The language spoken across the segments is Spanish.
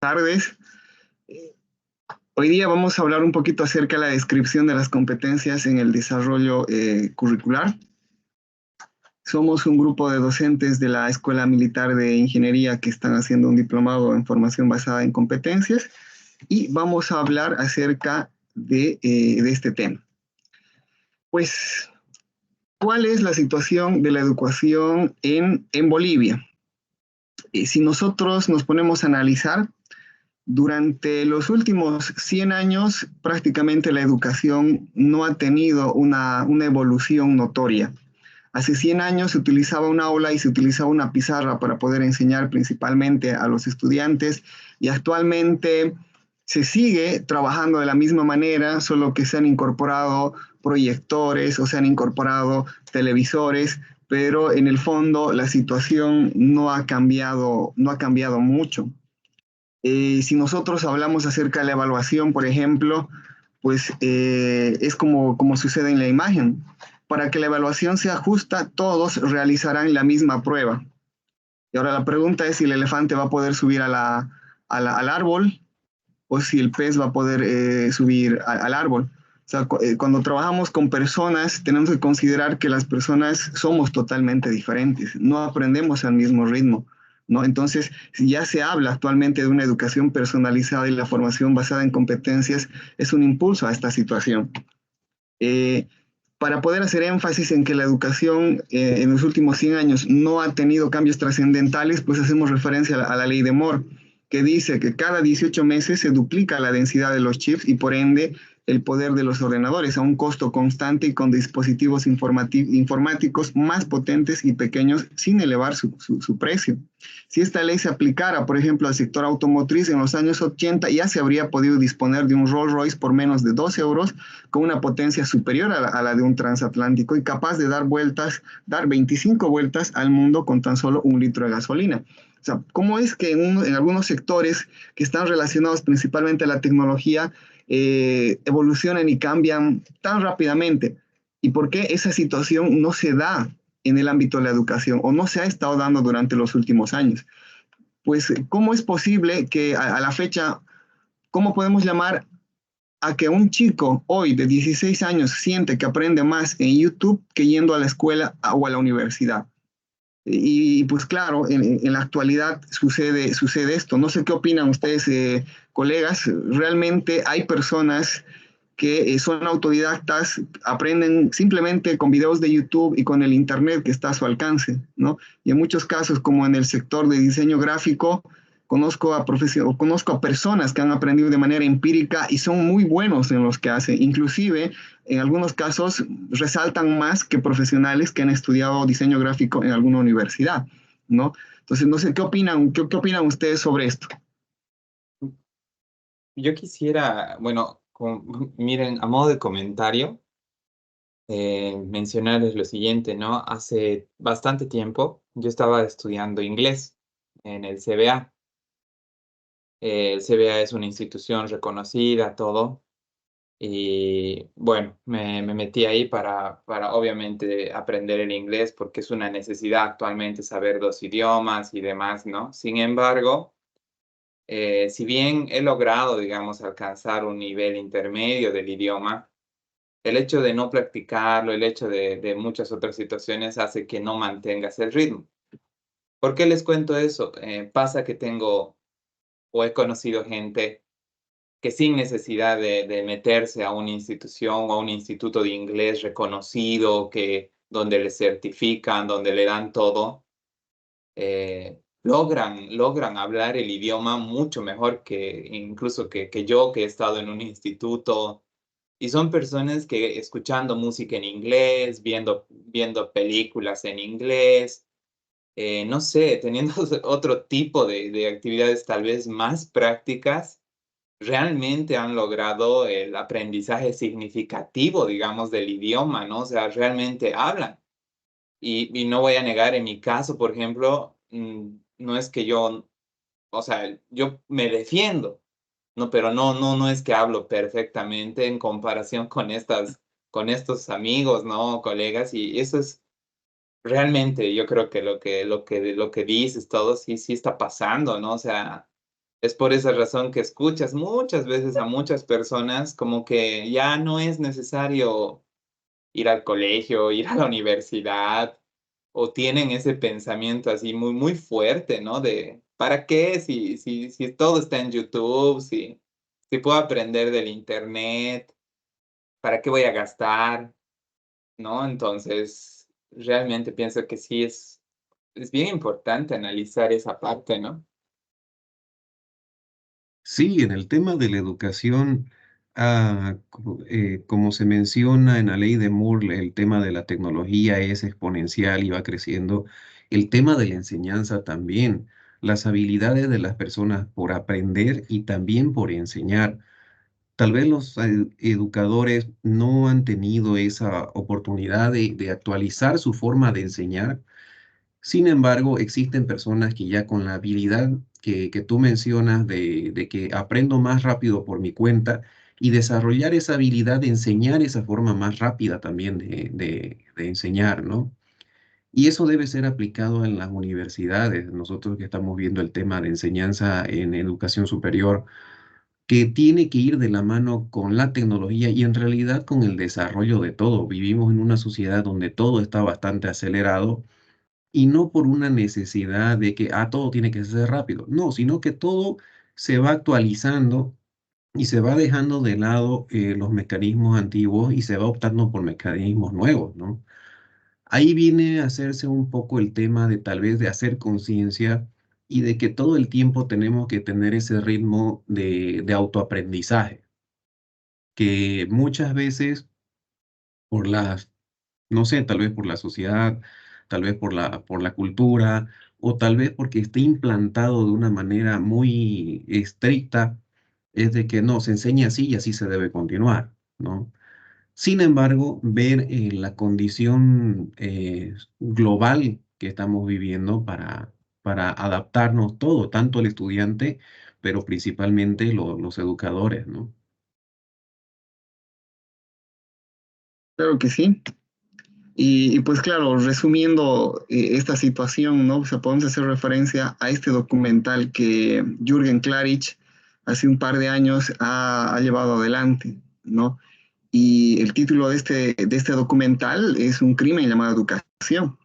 Tardes. Hoy día vamos a hablar un poquito acerca de la descripción de las competencias en el desarrollo curricular. Somos un grupo de docentes de la Escuela Militar de Ingeniería que están haciendo un diplomado en formación basada en competencias y vamos a hablar acerca de este tema. Pues, ¿cuál es la situación de la educación en Bolivia? Si nosotros nos ponemos a analizar, durante los últimos 100 años, prácticamente la educación no ha tenido una evolución notoria. Hace 100 años se utilizaba un aula y se utilizaba una pizarra para poder enseñar principalmente a los estudiantes y actualmente se sigue trabajando de la misma manera, solo que se han incorporado proyectores o se han incorporado televisores, pero en el fondo la situación no ha cambiado mucho. Si nosotros hablamos acerca de la evaluación, por ejemplo, pues es como sucede en la imagen. Para que la evaluación sea justa, todos realizarán la misma prueba. Y ahora la pregunta es si el elefante va a poder subir al árbol o si el pez va a poder subir al árbol. O sea, cuando trabajamos con personas, tenemos que considerar que las personas somos totalmente diferentes, no aprendemos al mismo ritmo, ¿no? Entonces, si ya se habla actualmente de una educación personalizada y la formación basada en competencias, es un impulso a esta situación. Para poder hacer énfasis en que la educación en los últimos 100 años no ha tenido cambios trascendentales, pues hacemos referencia a la ley de Moore, que dice que cada 18 meses se duplica la densidad de los chips y por ende el poder de los ordenadores a un costo constante y con dispositivos informáticos más potentes y pequeños sin elevar su precio. Si esta ley se aplicara, por ejemplo, al sector automotriz en los años 80, ya se habría podido disponer de un Rolls Royce por menos de 12 euros con una potencia superior a la de un transatlántico y capaz de dar 25 vueltas al mundo con tan solo 1 litro de gasolina. O sea, ¿cómo es que en algunos sectores que están relacionados principalmente a la tecnología evolucionan y cambian tan rápidamente? ¿Y por qué esa situación no se da en el ámbito de la educación o no se ha estado dando durante los últimos años? Pues, ¿cómo es posible que a la fecha, cómo podemos llamar a que un chico hoy de 16 años siente que aprende más en YouTube que yendo a la escuela o a la universidad? Y pues claro, en la actualidad sucede esto. No sé qué opinan ustedes, colegas. Realmente hay personas que son autodidactas, aprenden simplemente con videos de YouTube y con el Internet que está a su alcance, ¿no? Y en muchos casos, como en el sector de diseño gráfico, conozco a personas que han aprendido de manera empírica y son muy buenos en los que hacen. Inclusive, en algunos casos, resaltan más que profesionales que han estudiado diseño gráfico en alguna universidad, ¿no? Entonces, no sé, ¿qué opinan ustedes sobre esto? Yo quisiera, bueno, miren, a modo de comentario, mencionarles lo siguiente, ¿no? Hace bastante tiempo yo estaba estudiando inglés en el CBA. El CBA es una institución reconocida, todo. Y bueno, me metí ahí para obviamente aprender el inglés porque es una necesidad actualmente saber 2 idiomas y demás, ¿no? Sin embargo, si bien he logrado, digamos, alcanzar un nivel intermedio del idioma, el hecho de no practicarlo, el hecho de muchas otras situaciones hace que no mantengas el ritmo. ¿Por qué les cuento eso? Pasa que tengo o he conocido gente que sin necesidad de meterse a una institución o a un instituto de inglés reconocido, donde le certifican, donde le dan todo, logran hablar el idioma mucho mejor que incluso que yo, que he estado en un instituto. Y son personas que escuchando música en inglés, viendo películas en inglés, no sé, teniendo otro tipo de actividades tal vez más prácticas, realmente han logrado el aprendizaje significativo, digamos, del idioma, ¿no? O sea, realmente hablan. Y no voy a negar, en mi caso, por ejemplo, no es que yo, o sea, yo me defiendo, ¿no? Pero no es que hablo perfectamente en comparación con estos amigos, ¿no? Colegas, y eso es realmente, yo creo que lo que dices todo sí está pasando, ¿no? O sea, Es por esa razón que escuchas muchas veces a muchas personas como que ya no es necesario ir al colegio, ir a la universidad, o tienen ese pensamiento así muy, muy fuerte, ¿no? De, ¿para qué? Si todo está en YouTube, si puedo aprender del internet, ¿para qué voy a gastar? ¿No? Entonces, realmente pienso que sí es bien importante analizar esa parte, ¿no? Sí, en el tema de la educación, como se menciona en la ley de Moore, el tema de la tecnología es exponencial y va creciendo. El tema de la enseñanza también, las habilidades de las personas por aprender y también por enseñar. Tal vez los educadores no han tenido esa oportunidad de actualizar su forma de enseñar. Sin embargo, existen personas que ya con la habilidad que tú mencionas de que aprendo más rápido por mi cuenta y desarrollar esa habilidad de enseñar esa forma más rápida también de enseñar, ¿no? Y eso debe ser aplicado en las universidades. Nosotros que estamos viendo el tema de enseñanza en educación superior, que tiene que ir de la mano con la tecnología y en realidad con el desarrollo de todo. Vivimos en una sociedad donde todo está bastante acelerado y no por una necesidad de que todo tiene que ser rápido, no, sino que todo se va actualizando y se va dejando de lado los mecanismos antiguos y se va optando por mecanismos nuevos, ¿no? Ahí viene a hacerse un poco el tema de tal vez de hacer conciencia y de que todo el tiempo tenemos que tener ese ritmo de autoaprendizaje, que muchas veces por las no sé, tal vez por la sociedad, tal vez por la cultura, o tal vez porque esté implantado de una manera muy estricta, es de que no, se enseña así y así se debe continuar, ¿no? Sin embargo, ver la condición global que estamos viviendo para adaptarnos todo, tanto el estudiante, pero principalmente los educadores, ¿no? Claro que sí. Y pues claro, resumiendo esta situación, ¿no? O sea, podemos hacer referencia a este documental que Jürgen Klarich hace un par de años ha llevado adelante, ¿no? Y el título de este documental es Un crimen llamado educación.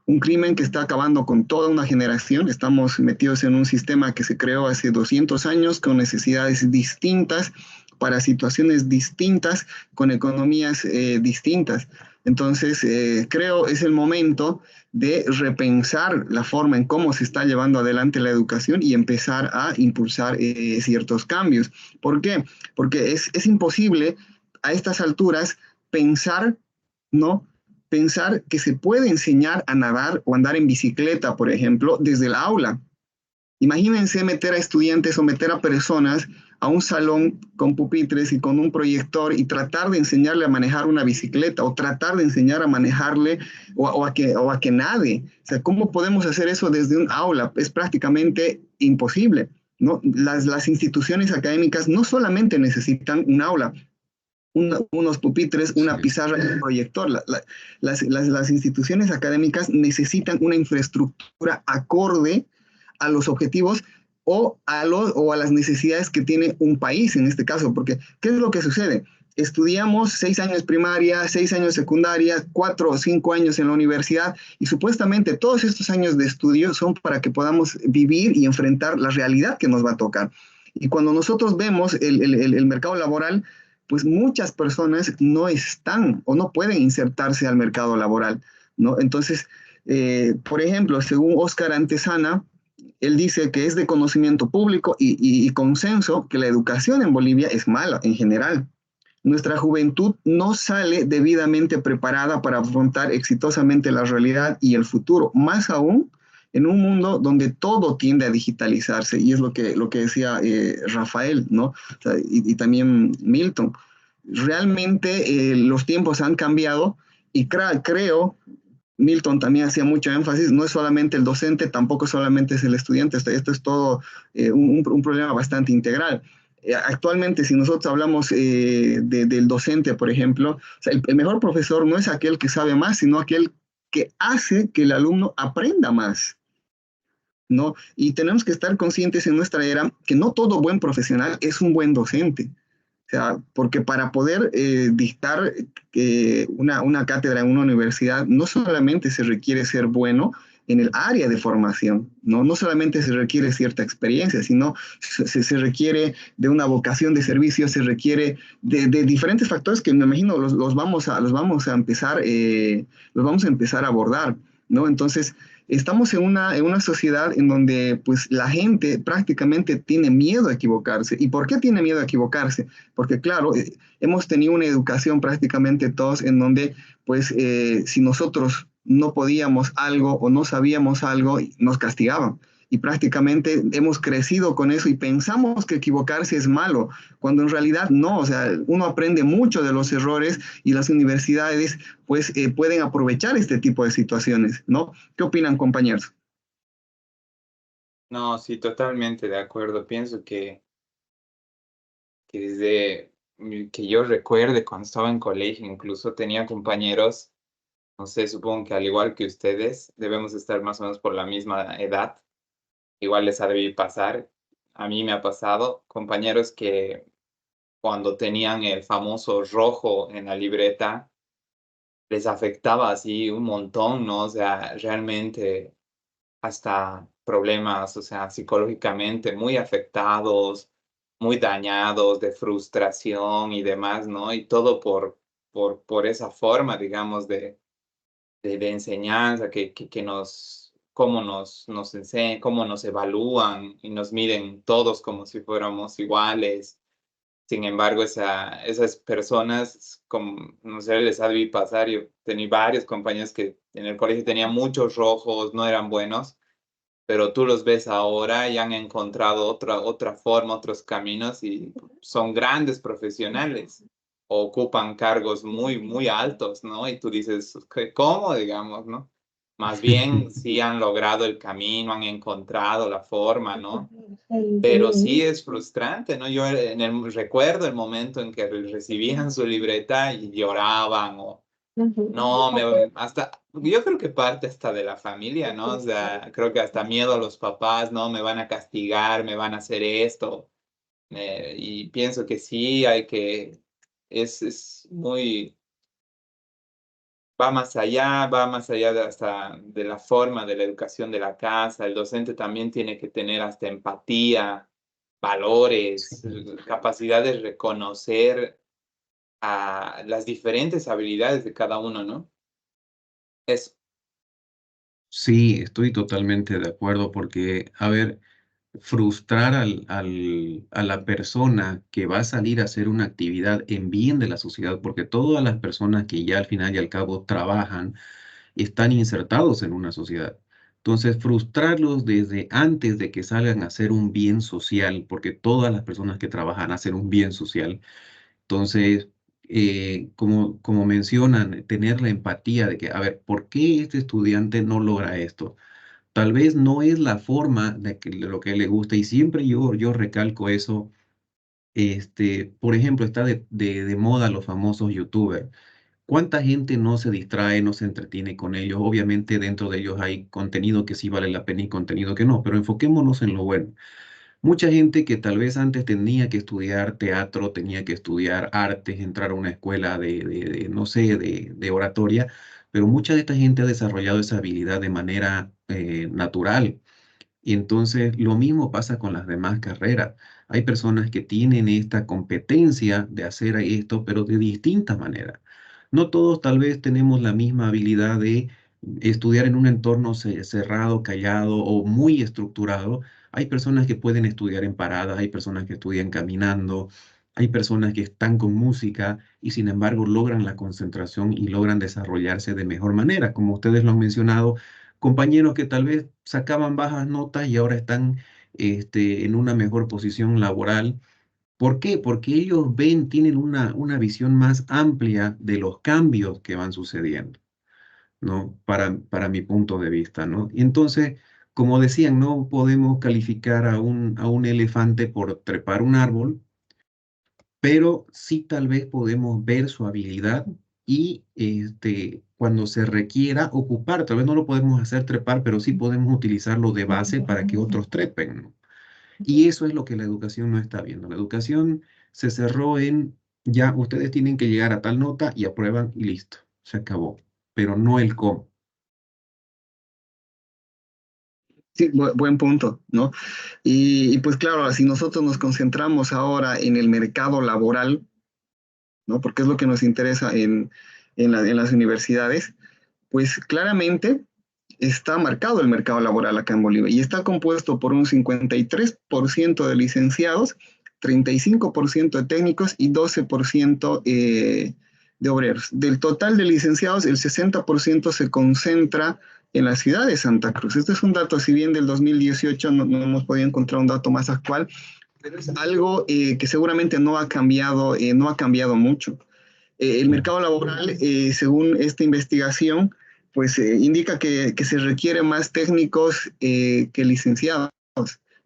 Un crimen que está acabando con toda una generación. Estamos metidos en un sistema que se creó hace 200 años con necesidades distintas, para situaciones distintas, con economías distintas. Entonces, creo es el momento de repensar la forma en cómo se está llevando adelante la educación y empezar a impulsar ciertos cambios. ¿Por qué? Porque es imposible a estas alturas pensar, ¿no? Pensar que se puede enseñar a nadar o andar en bicicleta, por ejemplo, desde el aula. Imagínense meter a estudiantes o meter a personas a un salón con pupitres y con un proyector y tratar de enseñarle a manejar una bicicleta o tratar de enseñar a manejarle o a que nade. O sea, ¿cómo podemos hacer eso desde un aula? Es prácticamente imposible, ¿no? Las instituciones académicas no solamente necesitan un aula, unos pupitres, una Sí, pizarra y un proyector. Las instituciones académicas necesitan una infraestructura acorde a los objetivos o a las necesidades que tiene un país en este caso, porque ¿qué es lo que sucede? Estudiamos 6 años primaria, 6 años secundaria, 4 o 5 años en la universidad y supuestamente todos estos años de estudio son para que podamos vivir y enfrentar la realidad que nos va a tocar. Y cuando nosotros vemos el mercado laboral, pues muchas personas no están o no pueden insertarse al mercado laboral, ¿no? Entonces, por ejemplo, según Oscar Antesana, él dice que es de conocimiento público y consenso que la educación en Bolivia es mala en general. Nuestra juventud no sale debidamente preparada para afrontar exitosamente la realidad y el futuro, más aún en un mundo donde todo tiende a digitalizarse, y es lo que decía Rafael, ¿no? O sea, y también Milton. Realmente los tiempos han cambiado y creo, Milton también hacía mucho énfasis, no es solamente el docente, tampoco solamente es el estudiante, esto es todo un problema bastante integral. Actualmente, si nosotros hablamos del docente, por ejemplo, o sea, el mejor profesor no es aquel que sabe más, sino aquel que hace que el alumno aprenda más. ¿no? Y tenemos que estar conscientes en nuestra era que no todo buen profesional es un buen docente. O sea, porque para poder dictar una cátedra en una universidad, no solamente se requiere ser bueno en el área de formación, ¿no? No solamente se requiere cierta experiencia, sino se requiere de una vocación de servicio, se requiere de diferentes factores que me imagino los vamos a empezar a abordar, ¿no? Entonces, estamos en una sociedad en donde pues la gente prácticamente tiene miedo a equivocarse. ¿Y por qué tiene miedo a equivocarse? Porque claro, hemos tenido una educación prácticamente todos en donde pues si nosotros no podíamos algo o no sabíamos algo, nos castigaban. Y prácticamente hemos crecido con eso y pensamos que equivocarse es malo, cuando en realidad no, o sea, uno aprende mucho de los errores y las universidades pues pueden aprovechar este tipo de situaciones, ¿no? ¿Qué opinan, compañeros? No, sí, totalmente de acuerdo. Pienso que desde que yo recuerde cuando estaba en colegio, incluso tenía compañeros, no sé, supongo que al igual que ustedes, debemos estar más o menos por la misma edad. Igual les ha debido pasar. A mí me ha pasado compañeros que cuando tenían el famoso rojo en la libreta, les afectaba así un montón, ¿no? O sea, realmente hasta problemas, o sea, psicológicamente muy afectados, muy dañados, de frustración y demás, ¿no? Y todo por esa forma, digamos, de enseñanza que nos, cómo nos enseñan, cómo nos evalúan y nos miden todos como si fuéramos iguales. Sin embargo, esas personas, como, no sé, les ha debido pasar. Yo tenía varios compañeros que en el colegio tenían muchos rojos, no eran buenos, pero tú los ves ahora y han encontrado otra forma, otros caminos y son grandes profesionales. Ocupan cargos muy altos, ¿no? Y tú dices, ¿cómo, digamos, no? Más bien, sí han logrado el camino, han encontrado la forma, ¿no? Pero sí es frustrante, ¿no? Yo recuerdo el momento en que recibían su libreta y lloraban o no, hasta, yo creo que parte hasta de la familia, ¿no? O sea, creo que hasta miedo a los papás, ¿no? Me van a castigar, me van a hacer esto. Y pienso que sí, es muy, va más allá de hasta de la forma de la educación de la casa. El docente también tiene que tener hasta empatía, valores, capacidad de reconocer a las diferentes habilidades de cada uno, ¿no? Es Sí, estoy totalmente de acuerdo porque, a ver, frustrar a la persona que va a salir a hacer una actividad en bien de la sociedad, porque todas las personas que ya al final y al cabo trabajan están insertados en una sociedad. Entonces, frustrarlos desde antes de que salgan a hacer un bien social, porque todas las personas que trabajan hacen un bien social. Entonces, como mencionan, tener la empatía de que, a ver, ¿por qué este estudiante no logra esto? Tal vez no es la forma de lo que le gusta y siempre yo recalco eso. Por ejemplo, está de moda los famosos youtubers. ¿Cuánta gente no se distrae, no se entretiene con ellos? Obviamente dentro de ellos hay contenido que sí vale la pena y contenido que no, pero enfoquémonos en lo bueno. Mucha gente que tal vez antes tenía que estudiar teatro, tenía que estudiar artes, entrar a una escuela no sé, de oratoria, pero mucha de esta gente ha desarrollado esa habilidad de manera natural. Y entonces lo mismo pasa con las demás carreras. Hay personas que tienen esta competencia de hacer esto, pero de distinta manera. No todos tal vez tenemos la misma habilidad de estudiar en un entorno cerrado, callado o muy estructurado. Hay personas que pueden estudiar en paradas, hay personas que estudian caminando, hay personas que están con música y sin embargo logran la concentración y logran desarrollarse de mejor manera. Como ustedes lo han mencionado, compañeros que tal vez sacaban bajas notas y ahora están en una mejor posición laboral. ¿Por qué? Porque ellos ven, tienen una visión más amplia de los cambios que van sucediendo, ¿no? Para mi punto de vista, ¿no? Y entonces, como decían, no podemos calificar a un elefante por trepar un árbol, pero sí tal vez podemos ver su habilidad y cuando se requiera ocupar, tal vez no lo podemos hacer trepar, pero sí podemos utilizarlo de base para que otros trepen, ¿no? Y eso es lo que la educación no está viendo. La educación se cerró en, ya ustedes tienen que llegar a tal nota y aprueban y listo, se acabó, pero no el cómo. Sí, buen punto, ¿no? Y pues claro, si nosotros nos concentramos ahora en el mercado laboral, ¿no? Porque es lo que nos interesa en las universidades, pues claramente está marcado el mercado laboral acá en Bolivia y está compuesto por un 53% de licenciados, 35% de técnicos y 12% de obreros. Del total de licenciados, el 60% se concentra en la ciudad de Santa Cruz. Este es un dato, si bien del 2018 no hemos podido encontrar un dato más actual, pero es algo que seguramente no ha cambiado mucho. El mercado laboral, según esta investigación, pues indica que se requiere más técnicos que licenciados.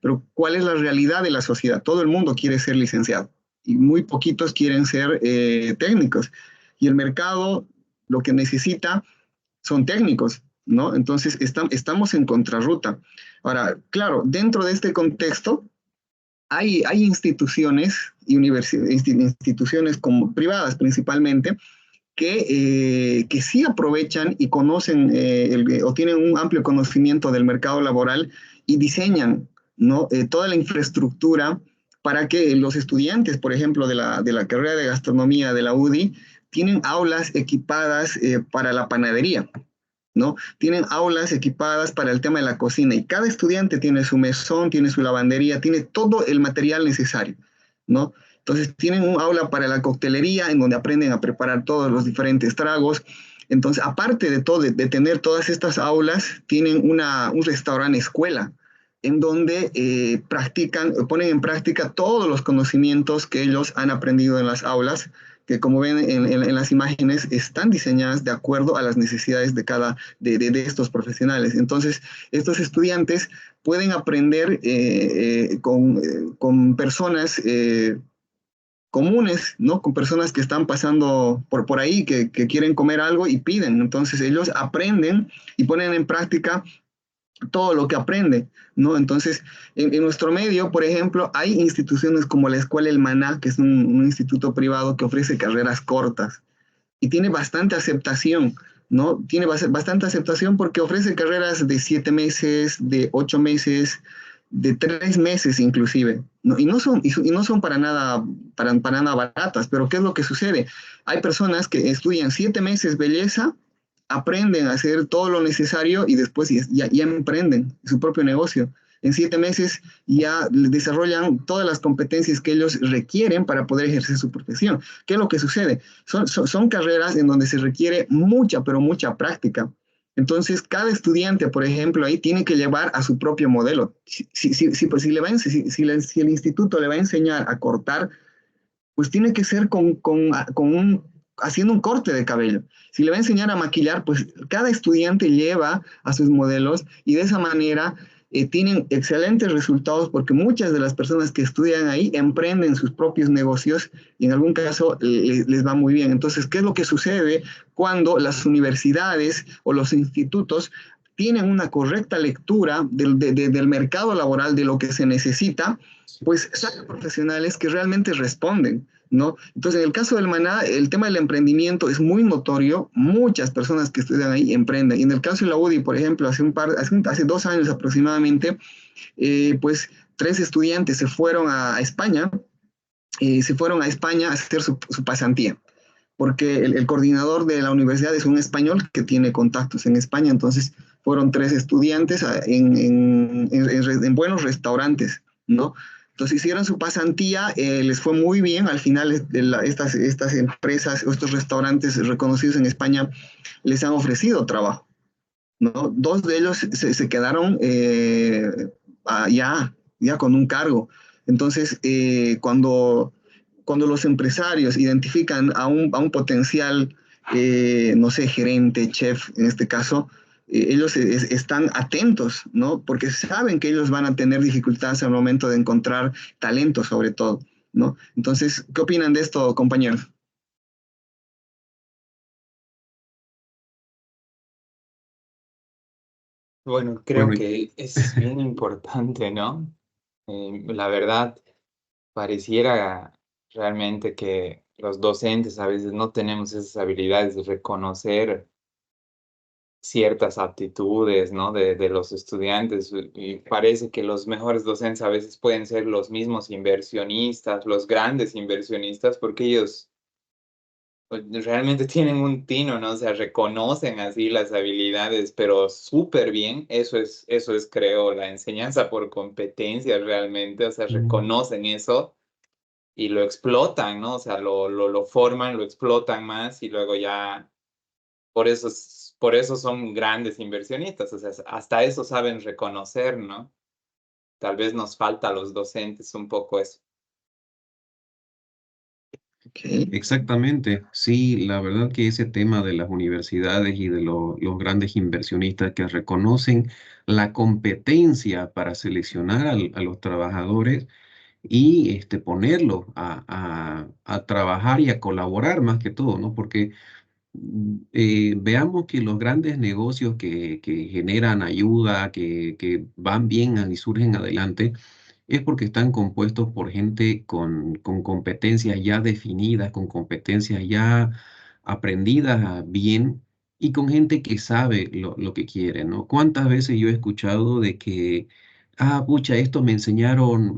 Pero ¿cuál es la realidad de la sociedad? Todo el mundo quiere ser licenciado y muy poquitos quieren ser técnicos. Y el mercado lo que necesita son técnicos, ¿no? Entonces estamos en contrarruta. Ahora, claro, dentro de este contexto, hay instituciones, instituciones como privadas principalmente, que sí aprovechan y conocen o tienen un amplio conocimiento del mercado laboral y diseñan, ¿no? Toda la infraestructura para que los estudiantes, por ejemplo, de la carrera de gastronomía de la UDI, tienen aulas equipadas para la panadería, ¿no? Tienen aulas equipadas para el tema de la cocina y cada estudiante tiene su mesón, tiene su lavandería, tiene todo el material necesario, ¿no? Entonces tienen un aula para la coctelería en donde aprenden a preparar todos los diferentes tragos. Entonces, aparte de todo, de tener todas estas aulas, tienen un restaurante escuela en donde ponen en práctica todos los conocimientos que ellos han aprendido en las aulas, que como ven en las imágenes están diseñadas de acuerdo a las necesidades de estos profesionales. Entonces, estos estudiantes pueden aprender con personas comunes, ¿no? Con personas que están pasando por ahí, que quieren comer algo y piden. Entonces, ellos aprenden y ponen en práctica todo lo que aprende, ¿no? Entonces, en nuestro medio, por ejemplo, hay instituciones como la Escuela El Maná, que es un instituto privado que ofrece carreras cortas y tiene bastante aceptación, ¿no? Tiene bastante aceptación porque ofrece carreras de 7 meses, de 8 meses, de 3 meses inclusive, ¿no? Y no son para nada baratas, pero ¿qué es lo que sucede? Hay personas que estudian 7 meses belleza, aprenden a hacer todo lo necesario y después ya emprenden su propio negocio. En 7 meses ya desarrollan todas las competencias que ellos requieren para poder ejercer su profesión. ¿Qué es lo que sucede? Son carreras en donde se requiere mucha, pero mucha práctica. Entonces, cada estudiante, por ejemplo, ahí tiene que llevar a su propio modelo. Pues, si el instituto le va a enseñar a cortar, pues tiene que ser haciendo un corte de cabello. Si le va a enseñar a maquillar, pues cada estudiante lleva a sus modelos y de esa manera tienen excelentes resultados porque muchas de las personas que estudian ahí emprenden sus propios negocios y en algún caso les va muy bien. Entonces, ¿qué es lo que sucede cuando las universidades o los institutos tienen una correcta lectura del mercado laboral, de lo que se necesita? Pues sacan profesionales que realmente responden, ¿no? Entonces, en el caso del Maná, el tema del emprendimiento es muy notorio, muchas personas que estudian ahí emprenden. Y en el caso de la UDI, por ejemplo, hace 2 años aproximadamente, pues 3 estudiantes se fueron a España a hacer su pasantía porque el coordinador de la universidad es un español que tiene contactos en España, entonces fueron 3 estudiantes en buenos restaurantes, ¿no? Entonces hicieron su pasantía, les fue muy bien, al final estas empresas, estos restaurantes reconocidos en España les han ofrecido trabajo, ¿no? 2 de ellos se quedaron ya con un cargo. Entonces, cuando los empresarios identifican a un potencial, no sé, gerente, chef, en este caso, ellos están atentos, ¿no? Porque saben que ellos van a tener dificultades al momento de encontrar talento, sobre todo, ¿no? Entonces, ¿qué opinan de esto, compañeros? Bueno, creo Bueno, que es bien importante, ¿no? La verdad, pareciera realmente que los docentes a veces no tenemos esas habilidades de reconocer ciertas aptitudes, ¿no? De los estudiantes y parece que los mejores docentes a veces pueden ser los mismos inversionistas, los grandes inversionistas, porque ellos pues, realmente tienen un tino, ¿no? O sea, reconocen así las habilidades, pero súper bien. Eso es, creo, la enseñanza por competencia realmente. O sea, mm, reconocen eso y lo explotan, ¿no? O sea, lo forman, lo explotan más y luego ya, por eso son grandes inversionistas. O sea, hasta eso saben reconocer, ¿no? Tal vez nos falta a los docentes un poco eso. Ok. exactamente, sí, la verdad que ese tema de las universidades y de los grandes inversionistas que reconocen la competencia para seleccionar a los trabajadores y ponerlos a trabajar y a colaborar más que todo, ¿no? Porque veamos que los grandes negocios que generan ayuda, que van bien y surgen adelante, es porque están compuestos por gente con competencias ya definidas, con competencias ya aprendidas bien y con gente que sabe lo que quiere, ¿no? ¿Cuántas veces yo he escuchado de que, pucha, esto me enseñaron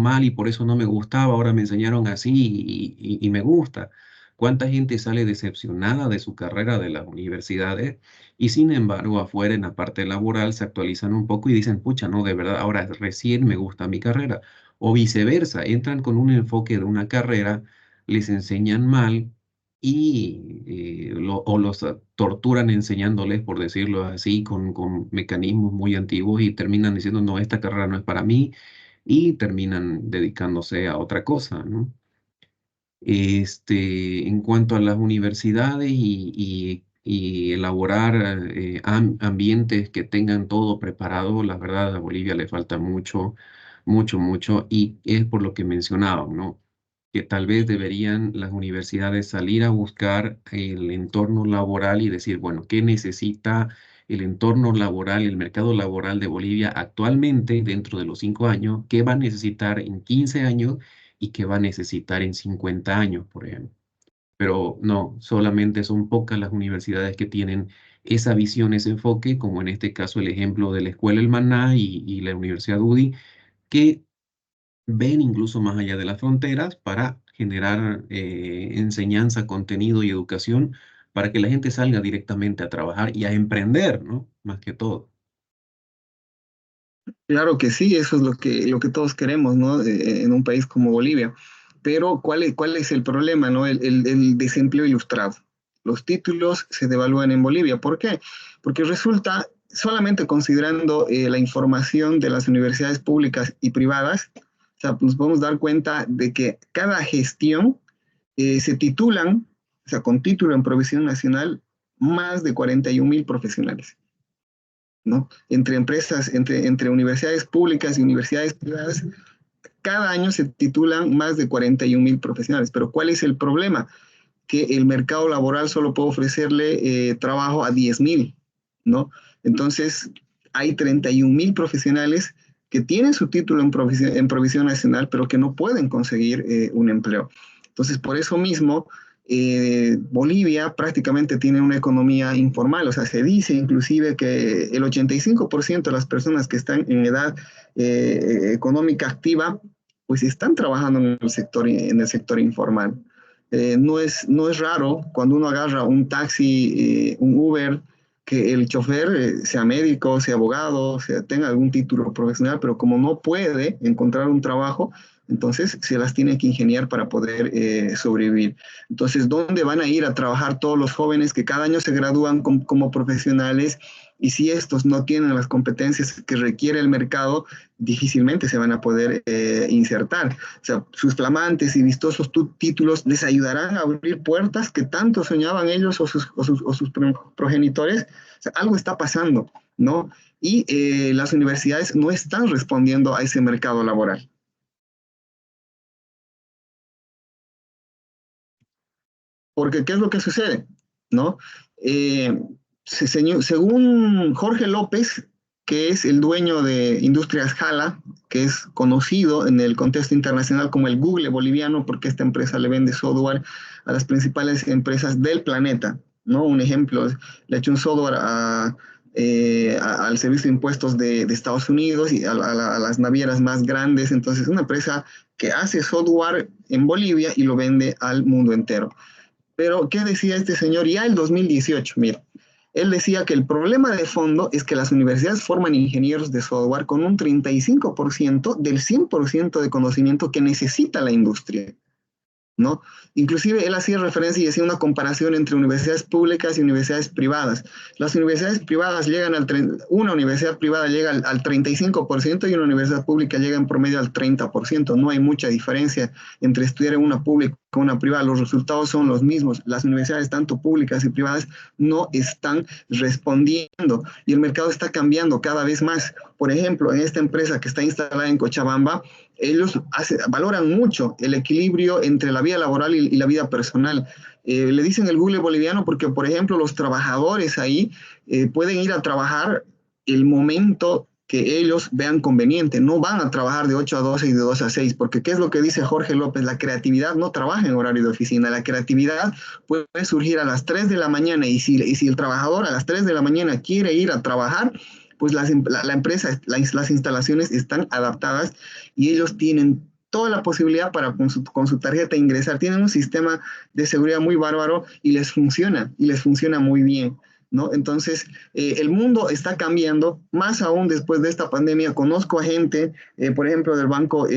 mal y por eso no me gustaba, ahora me enseñaron así y me gusta? ¿Cuánta gente sale decepcionada de su carrera de las universidades? Y sin embargo, afuera en la parte laboral se actualizan un poco y dicen, pucha, no, de verdad, ahora recién me gusta mi carrera. O viceversa, entran con un enfoque de una carrera, les enseñan mal y o los torturan enseñándoles, por decirlo así, con mecanismos muy antiguos y terminan diciendo, no, esta carrera no es para mí y terminan dedicándose a otra cosa, ¿no? En cuanto a las universidades y elaborar ambientes que tengan todo preparado, la verdad a Bolivia le falta mucho, mucho, mucho, y es por lo que mencionaban, ¿no? Que tal vez deberían las universidades salir a buscar el entorno laboral y decir, bueno, ¿qué necesita el entorno laboral, el mercado laboral de Bolivia actualmente dentro de los 5 años? ¿Qué va a necesitar en 15 años? Y que va a necesitar en 50 años, por ejemplo. Pero no, solamente son pocas las universidades que tienen esa visión, ese enfoque, como en este caso el ejemplo de la Escuela El Maná y la Universidad UDI, que ven incluso más allá de las fronteras para generar enseñanza, contenido y educación para que la gente salga directamente a trabajar y a emprender, ¿no? Más que todo. Claro que sí, eso es lo que todos queremos, ¿no? En un país como Bolivia. Pero cuál es el problema, ¿no? El desempleo ilustrado. Los títulos se devalúan en Bolivia. ¿Por qué? Porque resulta, solamente considerando la información de las universidades públicas y privadas, o sea, nos podemos dar cuenta de que cada gestión se titulan, o sea, con título en provisión nacional, más de 41.000 profesionales. ¿No? Entre empresas, entre universidades públicas y universidades privadas, cada año se titulan más de 41.000 profesionales. Pero ¿cuál es el problema? Que el mercado laboral solo puede ofrecerle trabajo a 10.000, ¿no? Entonces, hay 31.000 profesionales que tienen su título en provisión nacional, pero que no pueden conseguir un empleo. Entonces, por eso mismo, Bolivia prácticamente tiene una economía informal, o sea, se dice inclusive que el 85% de las personas que están en edad económica activa, pues están trabajando en el sector informal. No es raro cuando uno agarra un taxi, un Uber, que el chofer sea médico, sea abogado, sea, tenga algún título profesional, pero como no puede encontrar un trabajo, entonces se las tiene que ingeniar para poder sobrevivir. Entonces, ¿dónde van a ir a trabajar todos los jóvenes que cada año se gradúan como profesionales? Y si estos no tienen las competencias que requiere el mercado, difícilmente se van a poder insertar. O sea, sus flamantes y vistosos títulos les ayudarán a abrir puertas que tanto soñaban ellos o sus progenitores. O sea, algo está pasando, ¿no? Y las universidades no están respondiendo a ese mercado laboral. Porque, ¿qué es lo que sucede? ¿No? Eh, según Jorge López, que es el dueño de Industrias Jala, que es conocido en el contexto internacional como el Google boliviano, porque esta empresa le vende software a las principales empresas del planeta, ¿no? Un ejemplo, le ha hecho un software al Servicio de Impuestos de Estados Unidos y a las navieras más grandes. Entonces, es una empresa que hace software en Bolivia y lo vende al mundo entero. Pero, ¿qué decía este señor ya en 2018? Mira, él decía que el problema de fondo es que las universidades forman ingenieros de software con un 35% del 100% de conocimiento que necesita la industria, ¿no? Inclusive él hacía referencia y hacía una comparación entre universidades públicas y universidades privadas. Las universidades privadas llegan una universidad privada llega al 35% y una universidad pública llega en promedio al 30%. No hay mucha diferencia entre estudiar en una pública o una privada. Los resultados son los mismos. Las universidades, tanto públicas y privadas, no están respondiendo y el mercado está cambiando cada vez más. Por ejemplo, en esta empresa que está instalada en Cochabamba, ellos valoran mucho el equilibrio entre la vida laboral y la vida personal. Le dicen el Google boliviano porque, por ejemplo, los trabajadores ahí pueden ir a trabajar el momento que ellos vean conveniente. No van a trabajar de 8 a 12 y de 2 a 6, porque ¿qué es lo que dice Jorge López? La creatividad no trabaja en horario de oficina. La creatividad puede surgir a las 3 de la mañana y si el trabajador a las 3 de la mañana quiere ir a trabajar, pues la empresa, las instalaciones están adaptadas y ellos tienen toda la posibilidad para con su tarjeta ingresar. Tienen un sistema de seguridad muy bárbaro y les funciona muy bien, ¿no? Entonces, el mundo está cambiando, más aún después de esta pandemia. Conozco a gente, por ejemplo, del banco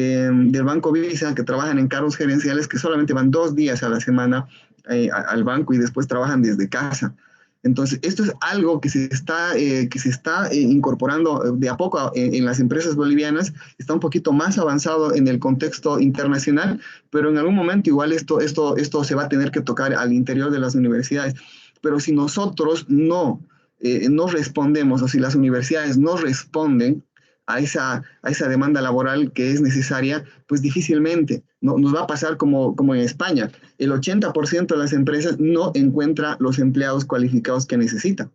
Visa, que trabajan en cargos gerenciales que solamente van 2 días a la semana al banco y después trabajan desde casa. Entonces, esto es algo que se está incorporando de a poco en las empresas bolivianas. Está un poquito más avanzado en el contexto internacional, pero en algún momento igual esto se va a tener que tocar al interior de las universidades. Pero si nosotros no respondemos, o si las universidades no responden a esa demanda laboral que es necesaria, pues difícilmente nos va a pasar como en España. El 80% de las empresas no encuentra los empleados cualificados que necesitan,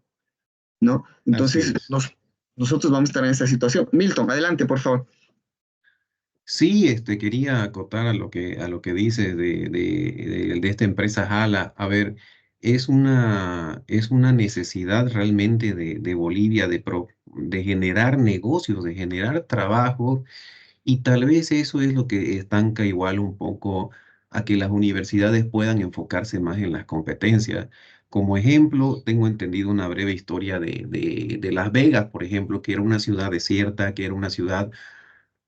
¿no? Entonces, nosotros vamos a estar en esa situación. Milton, adelante, por favor. Sí, quería acotar a lo que dices de esta empresa Jala. A ver, es una necesidad realmente de Bolivia de generar negocios, de generar trabajo, y tal vez eso es lo que estanca igual un poco a que las universidades puedan enfocarse más en las competencias. Como ejemplo, tengo entendido una breve historia de Las Vegas, por ejemplo, que era una ciudad desierta, que era una ciudad,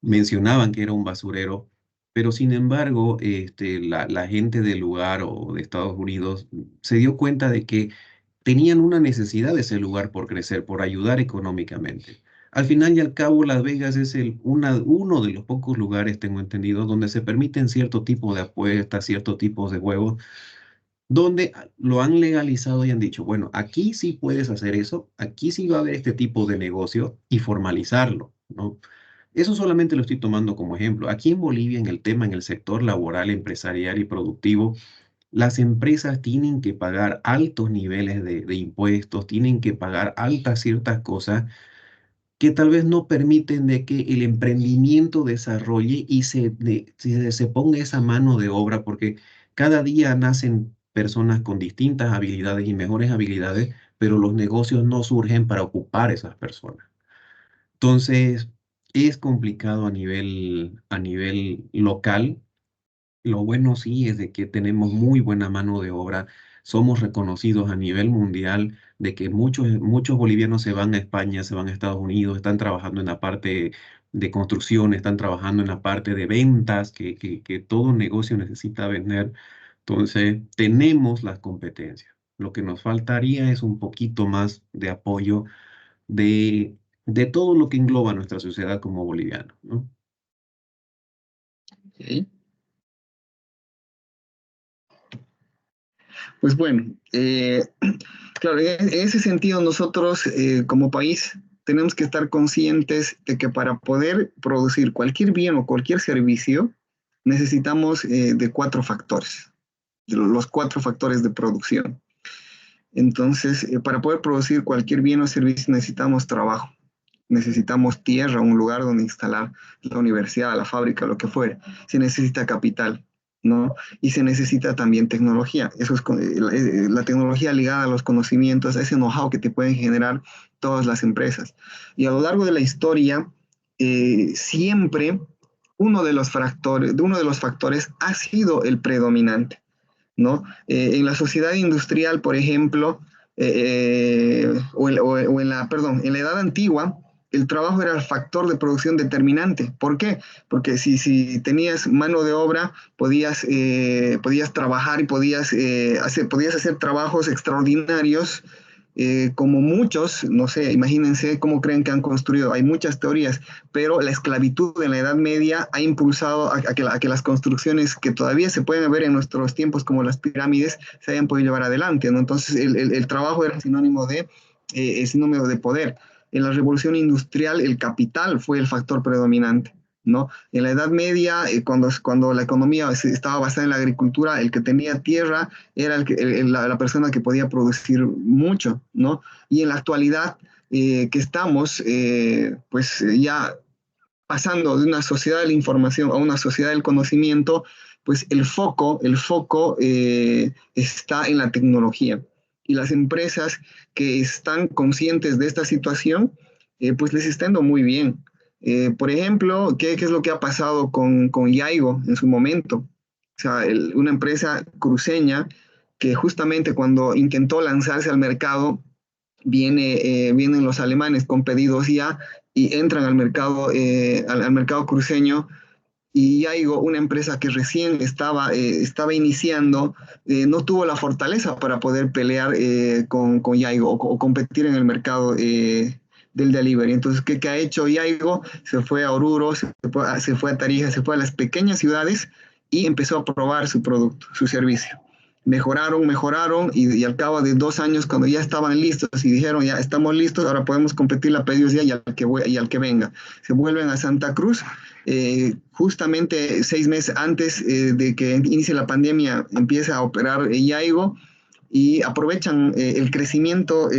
mencionaban que era un basurero, pero sin embargo, la gente del lugar o de Estados Unidos se dio cuenta de que tenían una necesidad de ese lugar por crecer, por ayudar económicamente. Al final y al cabo, Las Vegas es uno de los pocos lugares, tengo entendido, donde se permiten cierto tipo de apuestas, ciertos tipos de juegos, donde lo han legalizado y han dicho, bueno, aquí sí puedes hacer eso, aquí sí va a haber este tipo de negocio y formalizarlo, ¿no? Eso solamente lo estoy tomando como ejemplo. Aquí en Bolivia, en el tema, en el sector laboral, empresarial y productivo, las empresas tienen que pagar altos niveles de impuestos, tienen que pagar altas ciertas cosas que tal vez no permiten de que el emprendimiento desarrolle y se ponga esa mano de obra, porque cada día nacen personas con distintas habilidades y mejores habilidades, pero los negocios no surgen para ocupar esas personas. Entonces, es complicado a nivel local. Lo bueno sí es de que tenemos muy buena mano de obra. Somos reconocidos a nivel mundial de que muchos bolivianos se van a España, se van a Estados Unidos, están trabajando en la parte de construcción, están trabajando en la parte de ventas, que todo negocio necesita vender. Entonces, tenemos las competencias. Lo que nos faltaría es un poquito más de apoyo de, de todo lo que engloba nuestra sociedad como boliviano, ¿no? Okay. Pues bueno, claro, en ese sentido nosotros como país tenemos que estar conscientes de que para poder producir cualquier bien o cualquier servicio necesitamos de 4 factores, de los 4 factores de producción. Entonces, para poder producir cualquier bien o servicio necesitamos trabajo. necesitamos tierra, un lugar donde instalar la universidad, la fábrica, lo que fuera. Se necesita capital, ¿no? Y se necesita también tecnología. Eso es la tecnología ligada a los conocimientos, a ese know-how que te pueden generar todas las empresas. Y a lo largo de la historia, siempre uno de los factores ha sido el predominante, ¿no? En la sociedad industrial, por ejemplo, en la edad antigua, el trabajo era el factor de producción determinante. ¿Por qué? Porque si tenías mano de obra, podías trabajar y podías hacer trabajos extraordinarios, como muchos, no sé, imagínense cómo creen que han construido. Hay muchas teorías, pero la esclavitud en la Edad Media ha impulsado a que las construcciones que todavía se pueden ver en nuestros tiempos, como las pirámides, se hayan podido llevar adelante, ¿no? Entonces, el trabajo era sinónimo de poder. En la revolución industrial, el capital fue el factor predominante, ¿no? En la Edad Media, cuando la economía estaba basada en la agricultura, el que tenía tierra era la persona que podía producir mucho, ¿no? Y en la actualidad, que estamos, ya pasando de una sociedad de la información a una sociedad del conocimiento, pues el foco está en la tecnología. Y las empresas que están conscientes de esta situación, pues les está yendo muy bien. Por ejemplo, ¿qué es lo que ha pasado con Yaigo en su momento? O sea, una empresa cruceña que justamente cuando intentó lanzarse al mercado, vienen los alemanes con pedidos ya y entran al mercado cruceño. Y Yaigo, una empresa que recién estaba iniciando, no tuvo la fortaleza para poder pelear con Yaigo o competir en el mercado del delivery. Entonces, ¿qué ha hecho Yaigo? Se fue a Oruro, se fue a Tarija, se fue a las pequeñas ciudades y empezó a probar su producto, su servicio. Mejoraron y al cabo de 2 años, cuando ya estaban listos y dijeron, ya estamos listos, ahora podemos competir a pedidos ya y al que venga. Se vuelven a Santa Cruz. Justamente 6 meses antes de que inicie la pandemia, empieza a operar Yaigo y aprovechan el crecimiento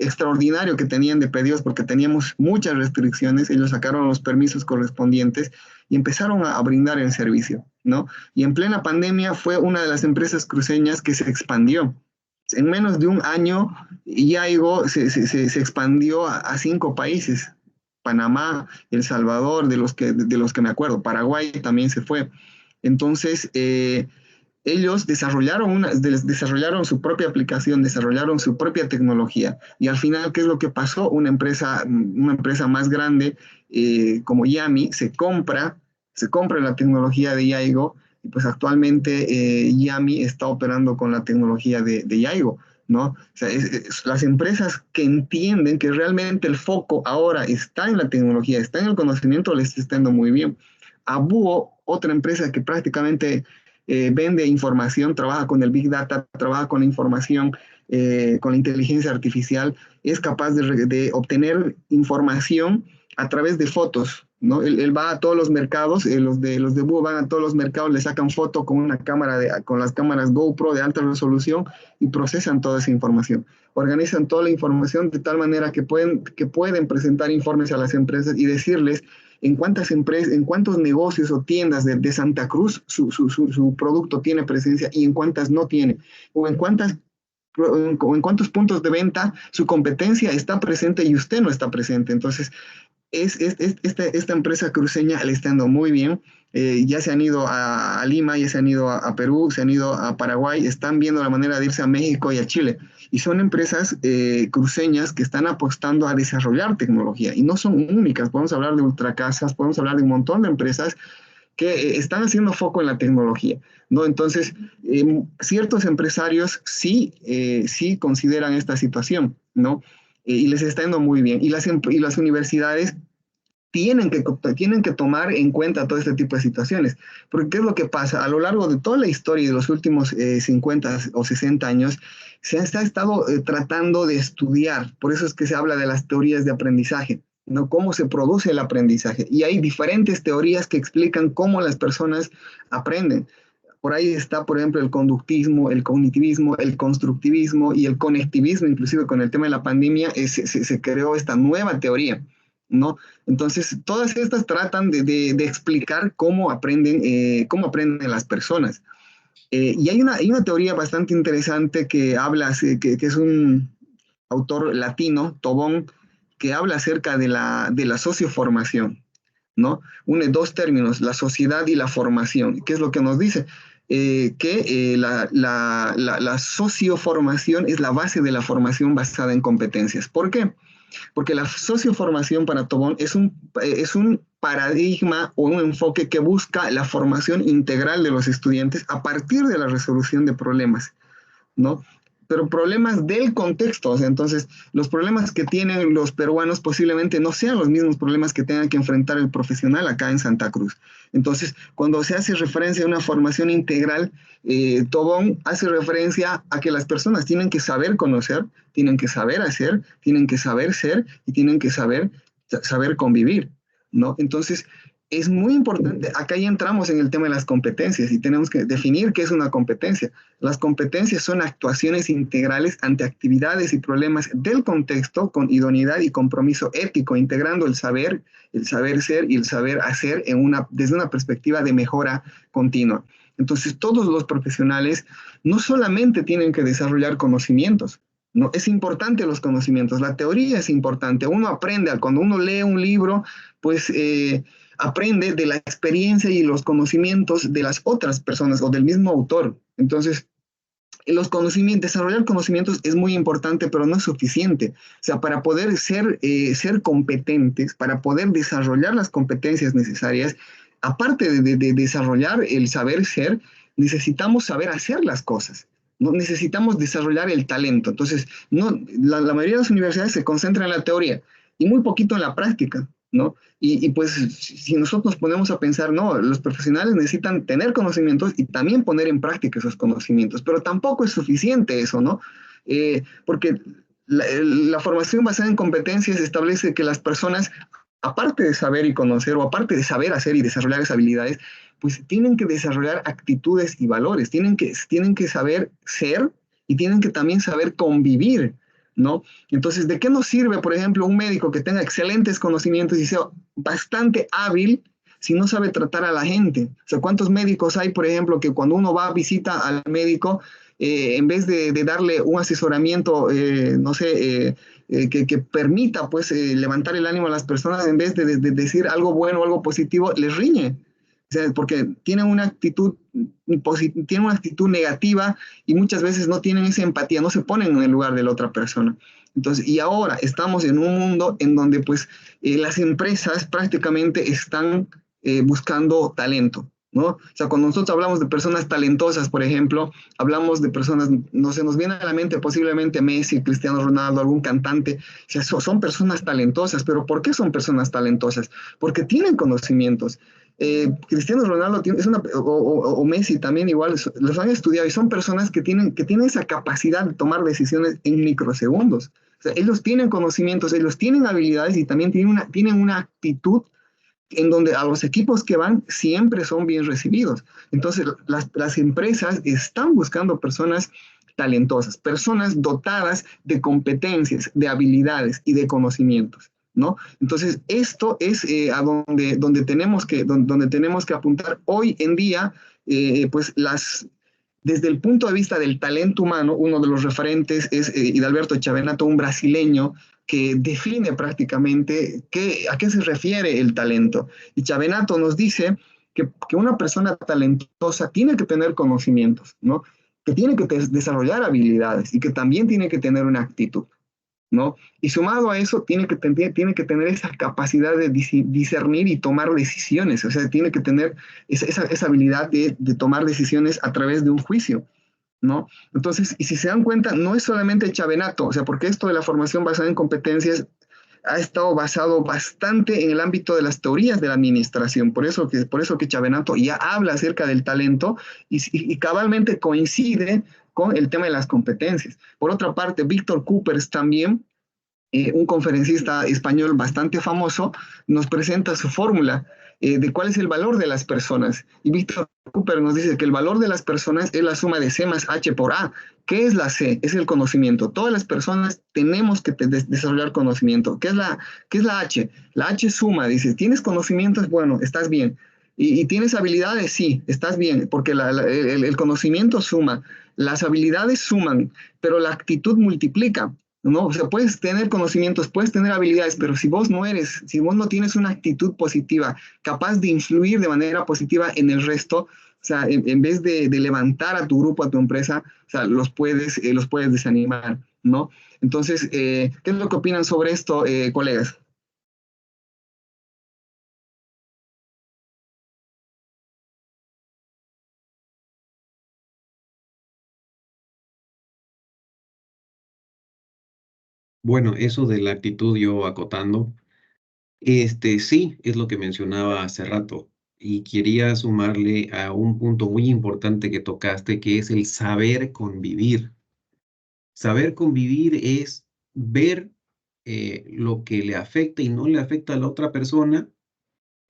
extraordinario que tenían de pedidos, porque teníamos muchas restricciones. Ellos sacaron los permisos correspondientes y empezaron a brindar el servicio, ¿no? Y en plena pandemia fue una de las empresas cruceñas que se expandió. En menos de un año, Yaigo se expandió a 5 países. Panamá, El Salvador, de los que me acuerdo, Paraguay también se fue. Entonces, ellos desarrollaron su propia aplicación, desarrollaron su propia tecnología. Y al final, ¿qué es lo que pasó? Una empresa más grande, como Yami, se compra la tecnología de Yaigo, y pues actualmente Yami está operando con la tecnología de Yaigo, ¿no? O sea, las empresas que entienden que realmente el foco ahora está en la tecnología, está en el conocimiento, les está yendo muy bien. Abuo, otra empresa que prácticamente vende información, trabaja con el Big Data, trabaja con la información, con la inteligencia artificial, es capaz de obtener información a través de fotos, ¿no? Él va a todos los mercados, los de Búho van a todos los mercados, le sacan foto con con las cámaras GoPro de alta resolución y procesan toda esa información. Organizan toda la información de tal manera que pueden presentar informes a las empresas y decirles en cuántos negocios o tiendas de Santa Cruz su producto tiene presencia y en cuántas no tiene, o en cuántos puntos de venta su competencia está presente y usted no está presente. Entonces, esta empresa cruceña le está yendo muy bien. Ya se han ido a Lima, ya se han ido a Perú, se han ido a Paraguay, están viendo la manera de irse a México y a Chile. Y son empresas cruceñas que están apostando a desarrollar tecnología. Y no son únicas, podemos hablar de Ultracasas, podemos hablar de un montón de empresas que están haciendo foco en la tecnología, ¿no? Entonces, ciertos empresarios sí consideran esta situación, ¿no? Y les está yendo muy bien. Y las universidades tienen que tomar en cuenta todo este tipo de situaciones. Porque ¿qué es lo que pasa? A lo largo de toda la historia de los últimos 50 o 60 años, se ha estado tratando de estudiar. Por eso es que se habla de las teorías de aprendizaje, ¿no? Cómo se produce el aprendizaje. Y hay diferentes teorías que explican cómo las personas aprenden. Por ahí está, por ejemplo, el conductismo, el cognitivismo, el constructivismo y el conectivismo, inclusive con el tema de la pandemia, se creó esta nueva teoría, ¿no? Entonces, todas estas tratan de explicar cómo aprenden las personas. Y hay una teoría bastante interesante que habla, que es un autor latino, Tobón, que habla acerca de la socioformación, ¿no? Une dos términos, la sociedad y la formación. ¿Qué es lo que nos dice? La socioformación es la base de la formación basada en competencias. ¿Por qué? Porque la socioformación para Tobón es un paradigma o un enfoque que busca la formación integral de los estudiantes a partir de la resolución de problemas, ¿no? Pero problemas del contexto, o sea, entonces los problemas que tienen los peruanos posiblemente no sean los mismos problemas que tenga que enfrentar el profesional acá en Santa Cruz. Entonces, cuando se hace referencia a una formación integral, Tobón hace referencia a que las personas tienen que saber conocer, tienen que saber hacer, tienen que saber ser y tienen que saber convivir, ¿no? Entonces, es muy importante, acá ya entramos en el tema de las competencias y tenemos que definir qué es una competencia. Las competencias son actuaciones integrales ante actividades y problemas del contexto con idoneidad y compromiso ético, integrando el saber ser y el saber hacer desde una perspectiva de mejora continua. Entonces, todos los profesionales no solamente tienen que desarrollar conocimientos, ¿no? Es importante los conocimientos, la teoría es importante. Uno aprende, cuando uno lee un libro, pues aprende de la experiencia y los conocimientos de las otras personas o del mismo autor. Entonces, desarrollar conocimientos es muy importante, pero no es suficiente. O sea, para poder ser competentes, para poder desarrollar las competencias necesarias, aparte de desarrollar el saber ser, necesitamos saber hacer las cosas. No necesitamos desarrollar el talento. Entonces, la mayoría de las universidades se concentran en la teoría y muy poquito en la práctica, ¿no? Y pues si nosotros nos ponemos a pensar, no, los profesionales necesitan tener conocimientos y también poner en práctica esos conocimientos, pero tampoco es suficiente eso, ¿no? Porque la formación basada en competencias establece que las personas, aparte de saber y conocer, o aparte de saber hacer y desarrollar esas habilidades, pues tienen que desarrollar actitudes y valores, tienen que saber ser y tienen que también saber convivir, ¿no? Entonces, ¿de qué nos sirve, por ejemplo, un médico que tenga excelentes conocimientos y sea bastante hábil si no sabe tratar a la gente? O sea, ¿cuántos médicos hay, por ejemplo, que cuando uno va a visita al médico, en vez de darle un asesoramiento, no sé, que permita, pues, levantar el ánimo a las personas, en vez de decir algo bueno o algo positivo, les riñe? O sea, porque tienen una actitud negativa y muchas veces no tienen esa empatía, no se ponen en el lugar de la otra persona. Entonces, y ahora estamos en un mundo en donde pues las empresas prácticamente están buscando talento, ¿no? O sea, cuando nosotros hablamos de personas talentosas, por ejemplo, hablamos de personas, no se nos viene a la mente posiblemente Messi, Cristiano Ronaldo, algún cantante, o sea, son personas talentosas, pero ¿por qué son personas talentosas? Porque tienen conocimientos. Cristiano Ronaldo o Messi también igual, los han estudiado y son personas que tienen esa capacidad de tomar decisiones en microsegundos. O sea, ellos tienen conocimientos, ellos tienen habilidades y también tienen una actitud en donde a los equipos que van siempre son bien recibidos. Entonces, las empresas están buscando personas talentosas, personas dotadas de competencias, de habilidades y de conocimientos, ¿no? Entonces, esto es a donde tenemos que apuntar hoy en día, pues desde el punto de vista del talento humano, uno de los referentes es Hidalberto Chavenato, un brasileño que define prácticamente a qué se refiere el talento. Y Chavenato nos dice que una persona talentosa tiene que tener conocimientos, ¿no? Que tiene que desarrollar habilidades y que también tiene que tener una actitud, ¿no? Y sumado a eso, tiene que tener esa capacidad de discernir y tomar decisiones, o sea, tiene que tener esa habilidad de tomar decisiones a través de un juicio, ¿no? Entonces, y si se dan cuenta, no es solamente Chavenato, o sea, porque esto de la formación basada en competencias ha estado basado bastante en el ámbito de las teorías de la administración, por eso que Chavenato ya habla acerca del talento y cabalmente coincide con el tema de las competencias. Por otra parte, Víctor Coopers también, un conferencista español bastante famoso, nos presenta su fórmula de cuál es el valor de las personas. Y Víctor Cooper nos dice que el valor de las personas es la suma de C más H por A. ¿Qué es la C? Es el conocimiento. Todas las personas tenemos que desarrollar conocimiento. ¿Qué es la H? La H suma, dice, ¿tienes conocimientos? Bueno, estás bien. ¿Y tienes habilidades? Sí, estás bien, porque el conocimiento suma, las habilidades suman, pero la actitud multiplica. ¿No? O sea, puedes tener conocimientos, puedes tener habilidades, pero si vos no tienes una actitud positiva, capaz de influir de manera positiva en el resto, o sea, en vez de levantar a tu grupo, a tu empresa, o sea, los puedes desanimar, ¿no? Entonces, ¿qué es lo que opinan sobre esto, colegas? Bueno, eso de la actitud yo acotando, sí, es lo que mencionaba hace rato. Y quería sumarle a un punto muy importante que tocaste, que es el saber convivir. Saber convivir es ver lo que le afecta y no le afecta a la otra persona,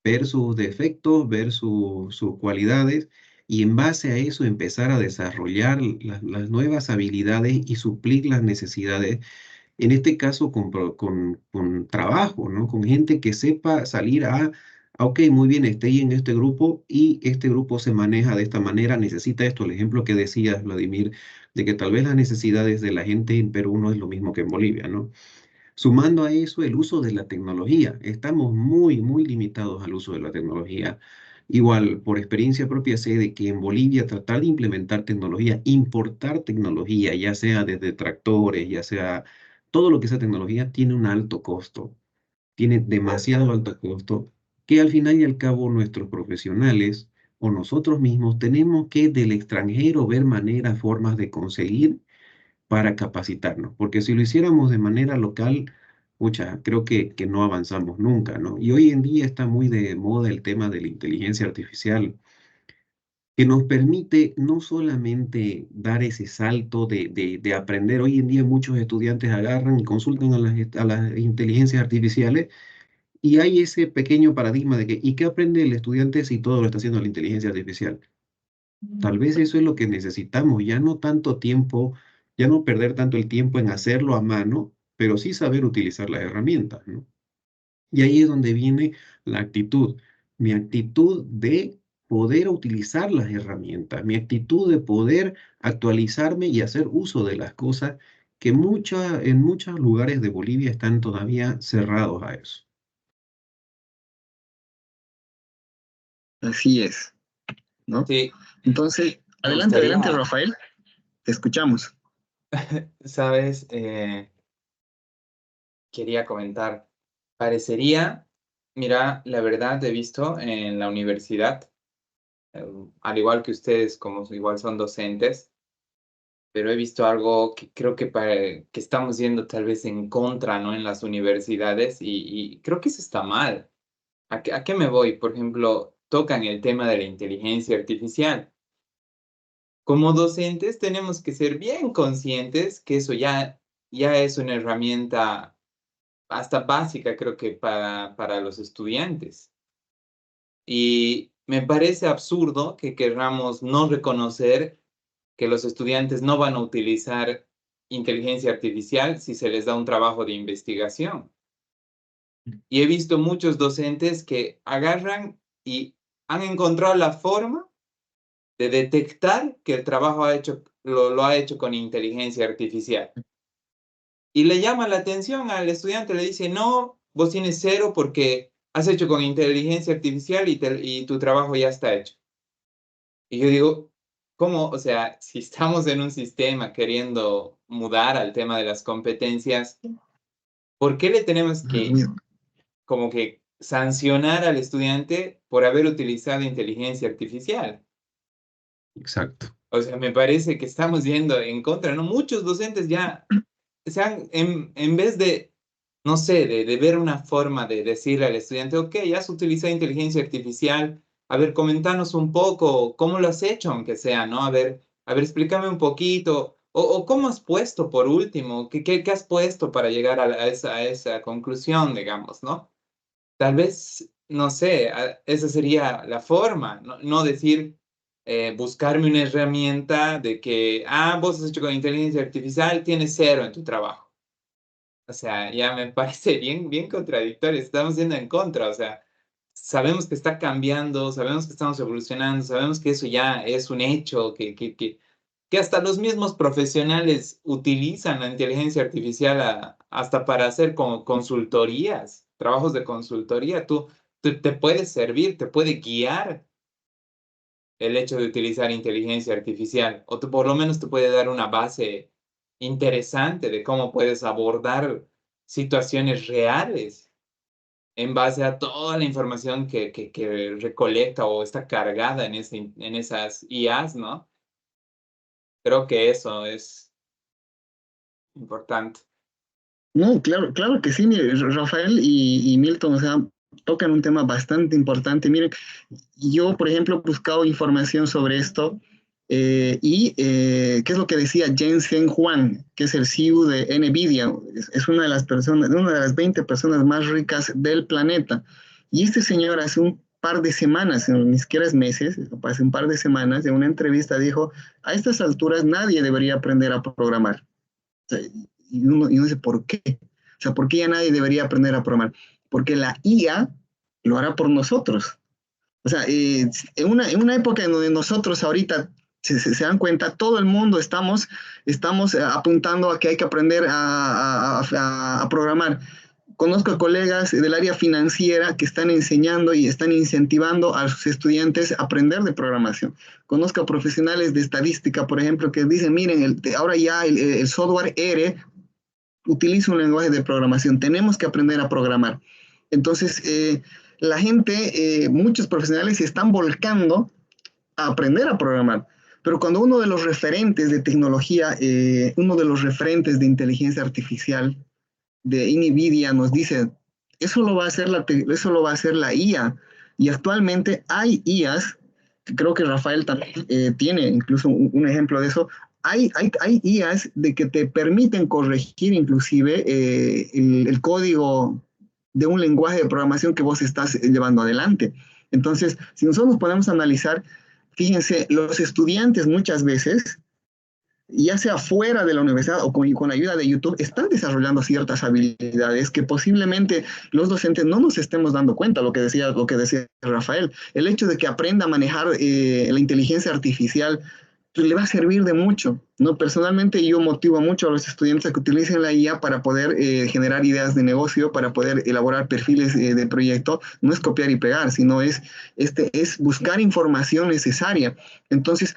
ver sus defectos, ver sus cualidades y en base a eso empezar a desarrollar las nuevas habilidades y suplir las necesidades, en este caso con trabajo, ¿no? Con gente que sepa salir ok, muy bien, estoy en este grupo y este grupo se maneja de esta manera, necesita esto, el ejemplo que decías, Vladimir, de que tal vez las necesidades de la gente en Perú no es lo mismo que en Bolivia, ¿no? Sumando a eso el uso de la tecnología. Estamos muy, muy limitados al uso de la tecnología. Igual, por experiencia propia sé de que en Bolivia tratar de implementar tecnología, importar tecnología, ya sea desde tractores, ya sea todo lo que sea tecnología, tiene un alto costo, tiene demasiado alto costo, que al final y al cabo nuestros profesionales o nosotros mismos tenemos que del extranjero ver maneras, formas de conseguir para capacitarnos, porque si lo hiciéramos de manera local, pucha, creo que no avanzamos nunca, ¿no? Y hoy en día está muy de moda el tema de la inteligencia artificial, que nos permite no solamente dar ese salto de aprender. Hoy en día muchos estudiantes agarran y consultan a las inteligencias artificiales y hay ese pequeño paradigma de que, ¿y qué aprende el estudiante si todo lo está haciendo la inteligencia artificial? Tal vez eso es lo que necesitamos, ya no tanto tiempo, ya no perder tanto el tiempo en hacerlo a mano, pero sí saber utilizar las herramientas, ¿no? Y ahí es donde viene la actitud, mi actitud de poder utilizar las herramientas, mi actitud de poder actualizarme y hacer uso de las cosas que en muchos lugares de Bolivia están todavía cerrados a eso. Así es, ¿no? Sí, Entonces, me adelante, gustaría, adelante, Rafael, te escuchamos. sabes, quería comentar, parecería, mira, la verdad he visto en la universidad, al igual que ustedes, como igual son docentes, pero he visto algo que creo que estamos yendo tal vez en contra, ¿no? En las universidades y creo que eso está mal. A qué me voy? Por ejemplo, tocan el tema de la inteligencia artificial. Como docentes tenemos que ser bien conscientes que eso ya es una herramienta hasta básica, creo que para los estudiantes. Y me parece absurdo que querramos no reconocer que los estudiantes no van a utilizar inteligencia artificial si se les da un trabajo de investigación. Y he visto muchos docentes que agarran y han encontrado la forma de detectar que el trabajo lo ha hecho con inteligencia artificial. Y le llama la atención al estudiante, le dice, no, vos tienes 0 porque has hecho con inteligencia artificial y tu trabajo ya está hecho. Y yo digo, ¿cómo? O sea, si estamos en un sistema queriendo mudar al tema de las competencias, ¿por qué le tenemos que como que sancionar al estudiante por haber utilizado inteligencia artificial? Exacto. O sea, me parece que estamos yendo en contra, ¿no? Muchos docentes ya en vez de, no sé, de ver una forma de decirle al estudiante, ok, has utilizado inteligencia artificial, a ver, comentanos un poco cómo lo has hecho, aunque sea, ¿no? A ver, explícame un poquito, o cómo has puesto por último, qué has puesto para llegar a esa conclusión, digamos, ¿no? Tal vez no sé, esa sería la forma, no decir, buscarme una herramienta de que, vos has hecho con inteligencia artificial, tienes 0 en tu trabajo. O sea, ya me parece bien contradictorio, estamos yendo en contra, o sea, sabemos que está cambiando, sabemos que estamos evolucionando, sabemos que eso ya es un hecho, que hasta los mismos profesionales utilizan la inteligencia artificial hasta para hacer como consultorías, trabajos de consultoría. Te puede servir, te puede guiar el hecho de utilizar inteligencia artificial, o por lo menos te puede dar una base interesante de cómo puedes abordar situaciones reales en base a toda la información que recolecta o está cargada en esas IAs, ¿no? Creo que eso es importante. No, claro, claro que sí, mire, Rafael y Milton, o sea, tocan un tema bastante importante. Miren, yo, por ejemplo, he buscado información sobre esto ¿qué es lo que decía Jensen Huang, que es el CEO de NVIDIA? Es una de las personas, una de las 20 personas más ricas del planeta. Y este señor hace un par de semanas, ni siquiera es meses, hace un par de semanas, en una entrevista dijo, a estas alturas nadie debería aprender a programar. O sea, y uno dice, ¿por qué? O sea, ¿por qué ya nadie debería aprender a programar? Porque la IA lo hará por nosotros. O sea, en una época en donde nosotros ahorita se dan cuenta, todo el mundo estamos apuntando a que hay que aprender a programar. Conozco colegas del área financiera que están enseñando y están incentivando a sus estudiantes a aprender de programación. Conozco a profesionales de estadística, por ejemplo, que dicen, miren, ahora ya el software R utiliza un lenguaje de programación, tenemos que aprender a programar. Entonces, la gente, muchos profesionales se están volcando a aprender a programar. Pero cuando uno de los referentes de tecnología, uno de los referentes de inteligencia artificial de NVIDIA nos dice, eso lo va a hacer la IA. Y actualmente hay IAs, que creo que Rafael también tiene incluso un ejemplo de eso, hay IAs de que te permiten corregir inclusive el código de un lenguaje de programación que vos estás llevando adelante. Entonces, si nosotros nos ponemos a analizar, fíjense, los estudiantes muchas veces ya sea fuera de la universidad o con ayuda de YouTube, están desarrollando ciertas habilidades que posiblemente los docentes no nos estemos dando cuenta, lo que decía Rafael. El hecho de que aprenda a manejar la inteligencia artificial pues, le va a servir de mucho, ¿no? Personalmente yo motivo mucho a los estudiantes a que utilicen la IA para poder generar ideas de negocio, para poder elaborar perfiles de proyecto. No es copiar y pegar, sino es buscar información necesaria. Entonces,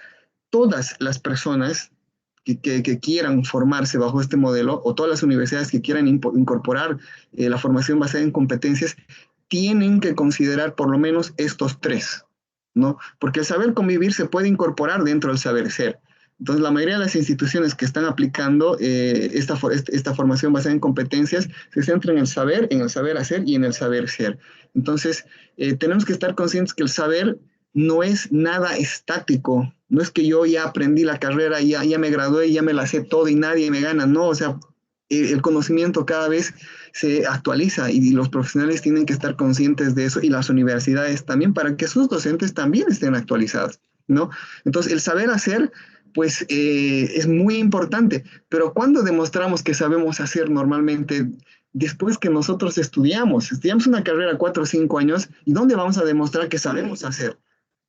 todas las personas que quieran formarse bajo este modelo o todas las universidades que quieran incorporar la formación basada en competencias tienen que considerar por lo menos estos tres, ¿no? Porque el saber convivir se puede incorporar dentro del saber ser. Entonces, la mayoría de las instituciones que están aplicando esta formación basada en competencias se centran en el saber hacer y en el saber ser. Entonces, tenemos que estar conscientes que el saber no es nada estático. No es que yo ya aprendí la carrera, ya me gradué, ya me la sé todo y nadie me gana. No, o sea, el conocimiento cada vez se actualiza y los profesionales tienen que estar conscientes de eso y las universidades también para que sus docentes también estén actualizados, ¿no? Entonces, el saber hacer, pues, es muy importante, pero ¿cuándo demostramos que sabemos hacer normalmente? Después que nosotros estudiamos una carrera 4 o 5 años, ¿y dónde vamos a demostrar que sabemos hacer?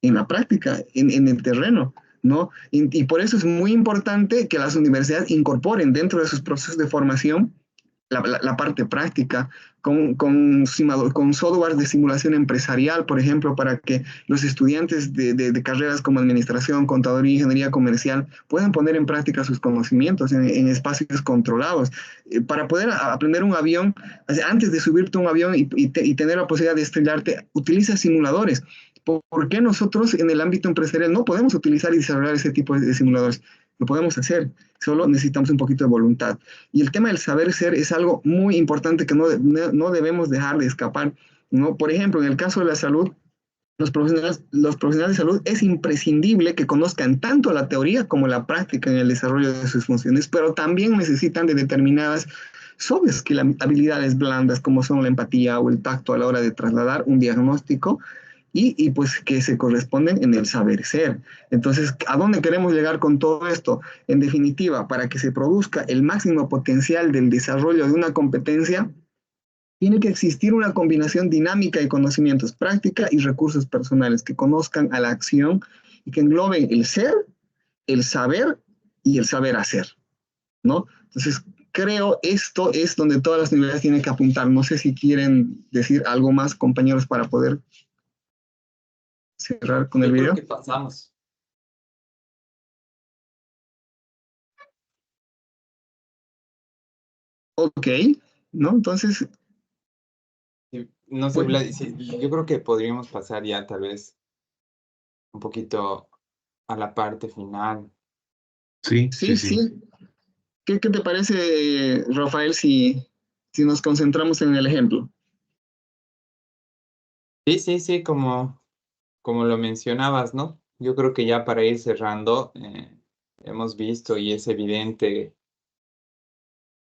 En la práctica, en el terreno, ¿no? Y por eso es muy importante que las universidades incorporen dentro de sus procesos de formación la parte práctica, con software de simulación empresarial, por ejemplo, para que los estudiantes de carreras como administración, contaduría, ingeniería comercial puedan poner en práctica sus conocimientos en espacios controlados. Para poder aprender un avión, antes de subirte a un avión y tener la posibilidad de estrellarte, utiliza simuladores. ¿Por qué nosotros en el ámbito empresarial no podemos utilizar y desarrollar ese tipo de simuladores? Lo podemos hacer, solo necesitamos un poquito de voluntad. Y el tema del saber ser es algo muy importante que no debemos dejar de escapar, ¿no? Por ejemplo, en el caso de la salud, los profesionales de salud es imprescindible que conozcan tanto la teoría como la práctica en el desarrollo de sus funciones, pero también necesitan de determinadas soft skill, habilidades blandas como son la empatía o el tacto a la hora de trasladar un diagnóstico y pues que se corresponden en el saber ser. Entonces, ¿a dónde queremos llegar con todo esto? En definitiva, para que se produzca el máximo potencial del desarrollo de una competencia, tiene que existir una combinación dinámica de conocimientos, práctica y recursos personales que conozcan a la acción y que engloben el ser, el saber y el saber hacer, ¿no? Entonces, creo esto es donde todas las universidades tienen que apuntar. No sé si quieren decir algo más, compañeros, para poder cerrar con el Yo creo video. que pasamos. Ok, ¿no? Entonces, No sé, bueno, Vlad, sí, yo creo que podríamos pasar ya tal vez un poquito a la parte final. Sí, sí, sí, sí. sí. ¿Qué te parece, Rafael, si nos concentramos en el ejemplo? Sí, sí, sí, como lo mencionabas, ¿no? Yo creo que ya para ir cerrando, hemos visto y es evidente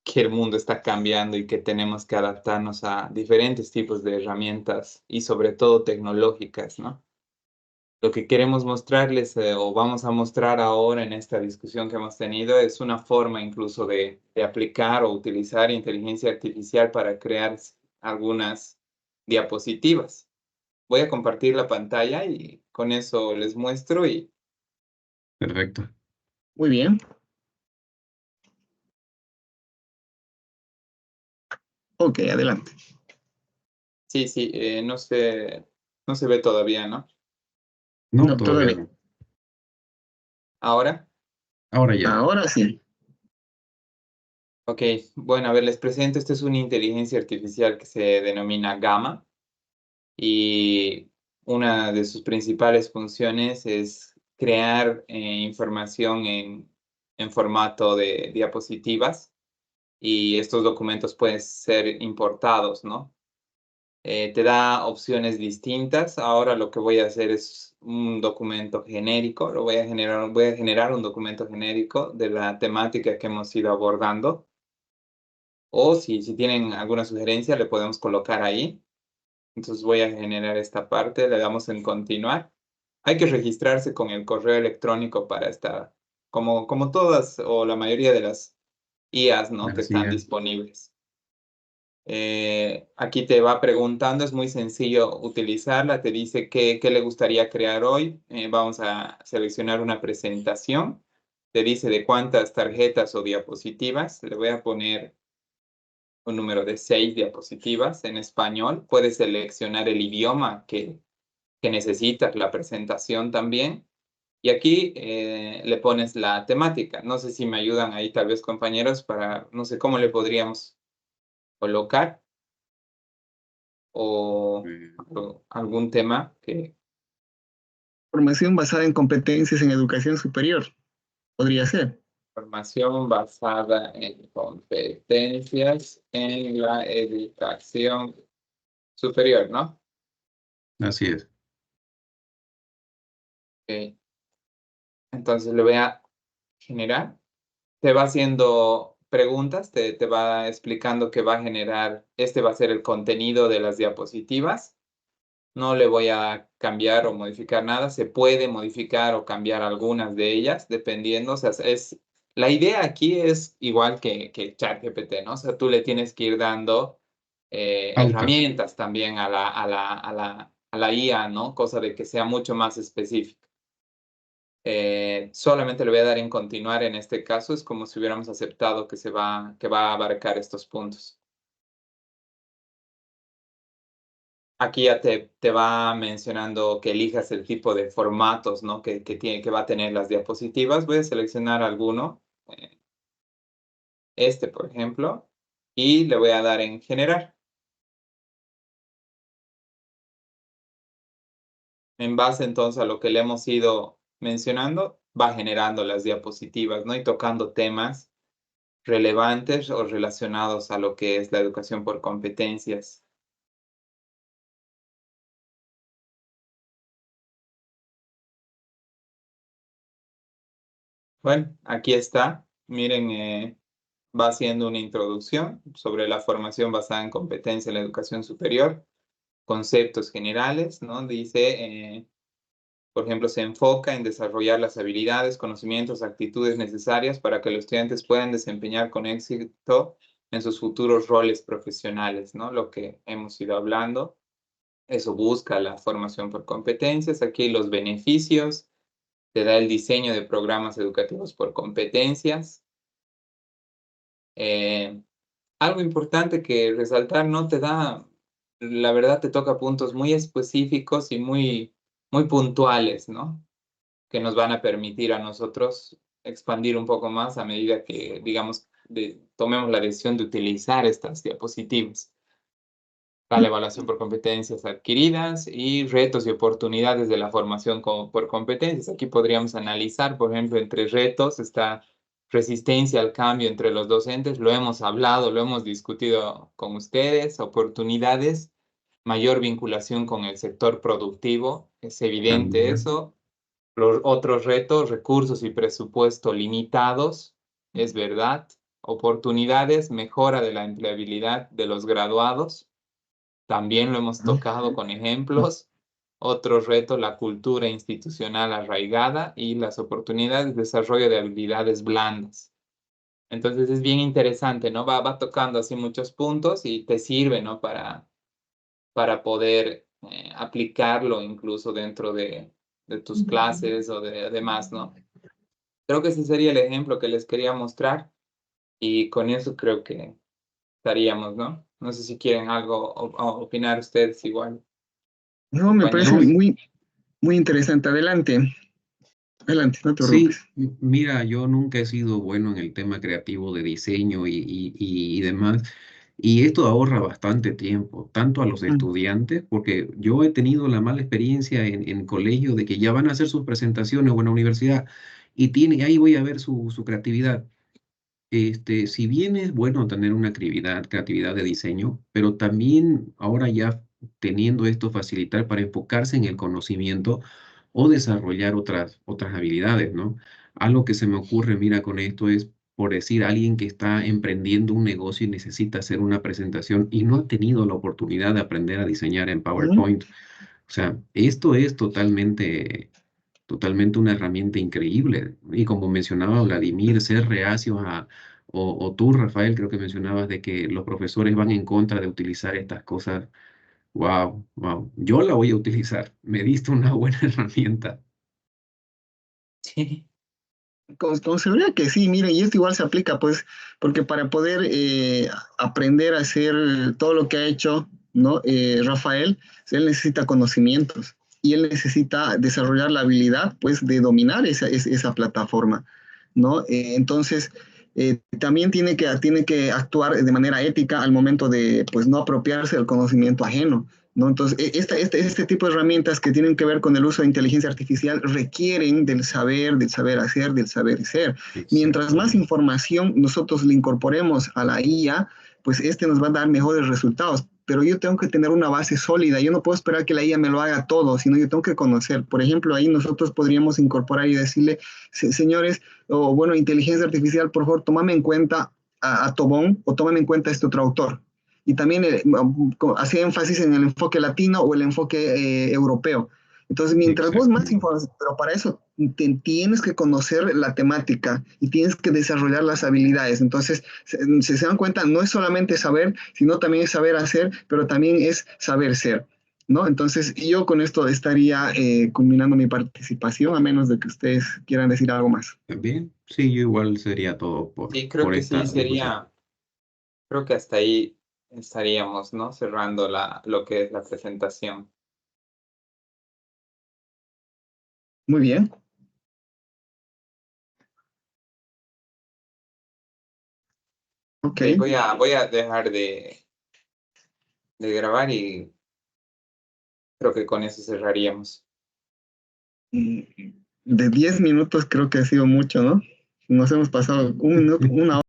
que el mundo está cambiando y que tenemos que adaptarnos a diferentes tipos de herramientas y sobre todo tecnológicas, ¿no? Lo que queremos mostrarles o vamos a mostrar ahora en esta discusión que hemos tenido es una forma incluso de aplicar o utilizar inteligencia artificial para crear algunas diapositivas. Voy a compartir la pantalla y con eso les muestro y Perfecto. Muy bien. Ok, adelante. sí, sí, no se ve todavía, ¿no? No, No, todavía todavía. no. Ahora, Ahora ya. Ahora sí. ok, bueno, a ver, les presento, esta es una inteligencia artificial que se denomina Gamma y una de sus principales funciones es crear información en formato de diapositivas y estos documentos pueden ser importados, ¿no? Te da opciones distintas. Ahora lo que voy a hacer es un documento genérico. Voy a generar un documento genérico de la temática que hemos ido abordando. O si tienen alguna sugerencia, le podemos colocar ahí. Entonces voy a generar esta parte, le damos en continuar. Hay que registrarse con el correo electrónico para esta, como todas o la mayoría de las IAs, ¿no? Que Así están es. disponibles. Aquí te va preguntando, es muy sencillo utilizarla, te dice qué le gustaría crear hoy. Vamos a seleccionar una presentación, te dice de cuántas tarjetas o diapositivas. Le voy a poner un número de 6 diapositivas en español. Puedes seleccionar el idioma que necesitas, la presentación también. Y aquí le pones la temática. No sé si me ayudan ahí tal vez compañeros para, no sé cómo le podríamos colocar. O algún tema que Formación basada en competencias en educación superior. Podría ser. formación basada en competencias en la educación superior, ¿no? Así es. Ok. Entonces le voy a generar. Te va haciendo preguntas, te va explicando que va a generar, este va a ser el contenido de las diapositivas. No le voy a cambiar o modificar nada. Se puede modificar o cambiar algunas de ellas, dependiendo. O sea, la idea aquí es igual que ChatGPT, ¿no? O sea, tú le tienes que ir dando Pautas. herramientas también a la IA, ¿no? Cosa de que sea mucho más específica. Solamente le voy a dar en continuar en este caso. Es como si hubiéramos aceptado que va a abarcar estos puntos. Aquí ya te va mencionando que elijas el tipo de formatos, ¿no? que va a tener las diapositivas. Voy a seleccionar alguno, este por ejemplo, y le voy a dar en generar. En base entonces a lo que le hemos ido mencionando, va generando las diapositivas, ¿no? Y tocando temas relevantes o relacionados a lo que es la educación por competencias. Bueno, aquí está. Miren, va haciendo una introducción sobre la formación basada en competencia en la educación superior, conceptos generales, ¿no? Dice, por ejemplo, se enfoca en desarrollar las habilidades, conocimientos, actitudes necesarias para que los estudiantes puedan desempeñar con éxito en sus futuros roles profesionales, ¿no? Lo que hemos ido hablando. Eso busca la formación por competencias. Aquí los beneficios. Te da el diseño de programas educativos por competencias. Algo importante que resaltar, ¿no? Te da, la verdad, te toca puntos muy específicos y muy puntuales, ¿no? Que nos van a permitir a nosotros expandir un poco más a medida que, digamos, tomemos la decisión de utilizar estas diapositivas. La evaluación por competencias adquiridas y retos y oportunidades de la formación por competencias. Aquí podríamos analizar, por ejemplo, entre retos está resistencia al cambio entre los docentes. Lo hemos hablado, lo hemos discutido con ustedes. Oportunidades, mayor vinculación con el sector productivo. Es evidente También. eso. Los otros retos, recursos y presupuesto limitados. Es verdad. Oportunidades, mejora de la empleabilidad de los graduados. También lo hemos tocado con ejemplos. Otro reto, la cultura institucional arraigada y las oportunidades de desarrollo de habilidades blandas. Entonces es bien interesante, ¿no? Va tocando así muchos puntos y te sirve, ¿no? Para poder aplicarlo incluso dentro de tus clases o de demás, ¿no? Creo que ese sería el ejemplo que les quería mostrar y con eso creo que estaríamos, ¿no? No sé si quieren algo opinar ustedes igual. No, me parece No, Compañeros. muy interesante. Adelante, adelante, no te sí, preocupes. mira, yo nunca he sido bueno en el tema creativo de diseño y demás, y esto ahorra bastante tiempo, tanto a los Mm, estudiantes, porque yo he tenido la mala experiencia en colegio de que ya van a hacer sus presentaciones o en la universidad, y ahí voy a ver su creatividad. Si bien es bueno tener una creatividad de diseño, pero también ahora ya teniendo esto facilitar para enfocarse en el conocimiento o desarrollar otras habilidades, ¿no? Algo que se me ocurre, mira, con esto es, por decir, alguien que está emprendiendo un negocio y necesita hacer una presentación y no ha tenido la oportunidad de aprender a diseñar en ujú. PowerPoint. O sea, esto es totalmente una herramienta increíble. Y como mencionaba Vladimir, ser reacios o tú, Rafael, creo que mencionabas de que los profesores van en contra de utilizar estas cosas. Wow, wow. Yo la voy a utilizar. Me diste una buena herramienta. Sí. Con seguridad que sí, mire, y esto igual se aplica, pues, porque para poder aprender a hacer todo lo que ha hecho, ¿no? Rafael, él necesita conocimientos y él necesita desarrollar la habilidad, pues, de dominar esa plataforma, ¿no? Entonces, también tiene que actuar de manera ética al momento de, pues, no apropiarse del conocimiento ajeno. ¿No? Entonces, este tipo de herramientas que tienen que ver con el uso de inteligencia artificial requieren del saber hacer, del saber ser. Mientras más Exactamente. información nosotros le incorporemos a la IA, pues nos va a dar mejores resultados. Pero yo tengo que tener una base sólida. Yo no puedo esperar que la IA me lo haga todo, sino yo tengo que conocer. Por ejemplo, ahí nosotros podríamos incorporar y decirle, señores, o bueno, inteligencia artificial, por favor, tómame en cuenta a Tobón o tómame en cuenta a este otro autor y también hacía énfasis en el enfoque latino o el enfoque europeo. Entonces, mientras vos más Exactamente. información, pero para eso tienes que conocer la temática y tienes que desarrollar las habilidades. Entonces, se dan cuenta, no es solamente saber, sino también es saber hacer, pero también es saber ser. ¿No? Entonces, yo con esto estaría culminando mi participación, a menos de que ustedes quieran decir algo más. Bien, sí, yo igual sería todo Sí, creo por que sí esta discusión. sería, creo que hasta ahí estaríamos, ¿no? Cerrando lo que es la presentación. Muy bien. Ok. Ok, voy a dejar de grabar y creo que con eso cerraríamos. De 10 minutos creo que ha sido mucho, ¿no? Nos hemos pasado un minuto, una hora.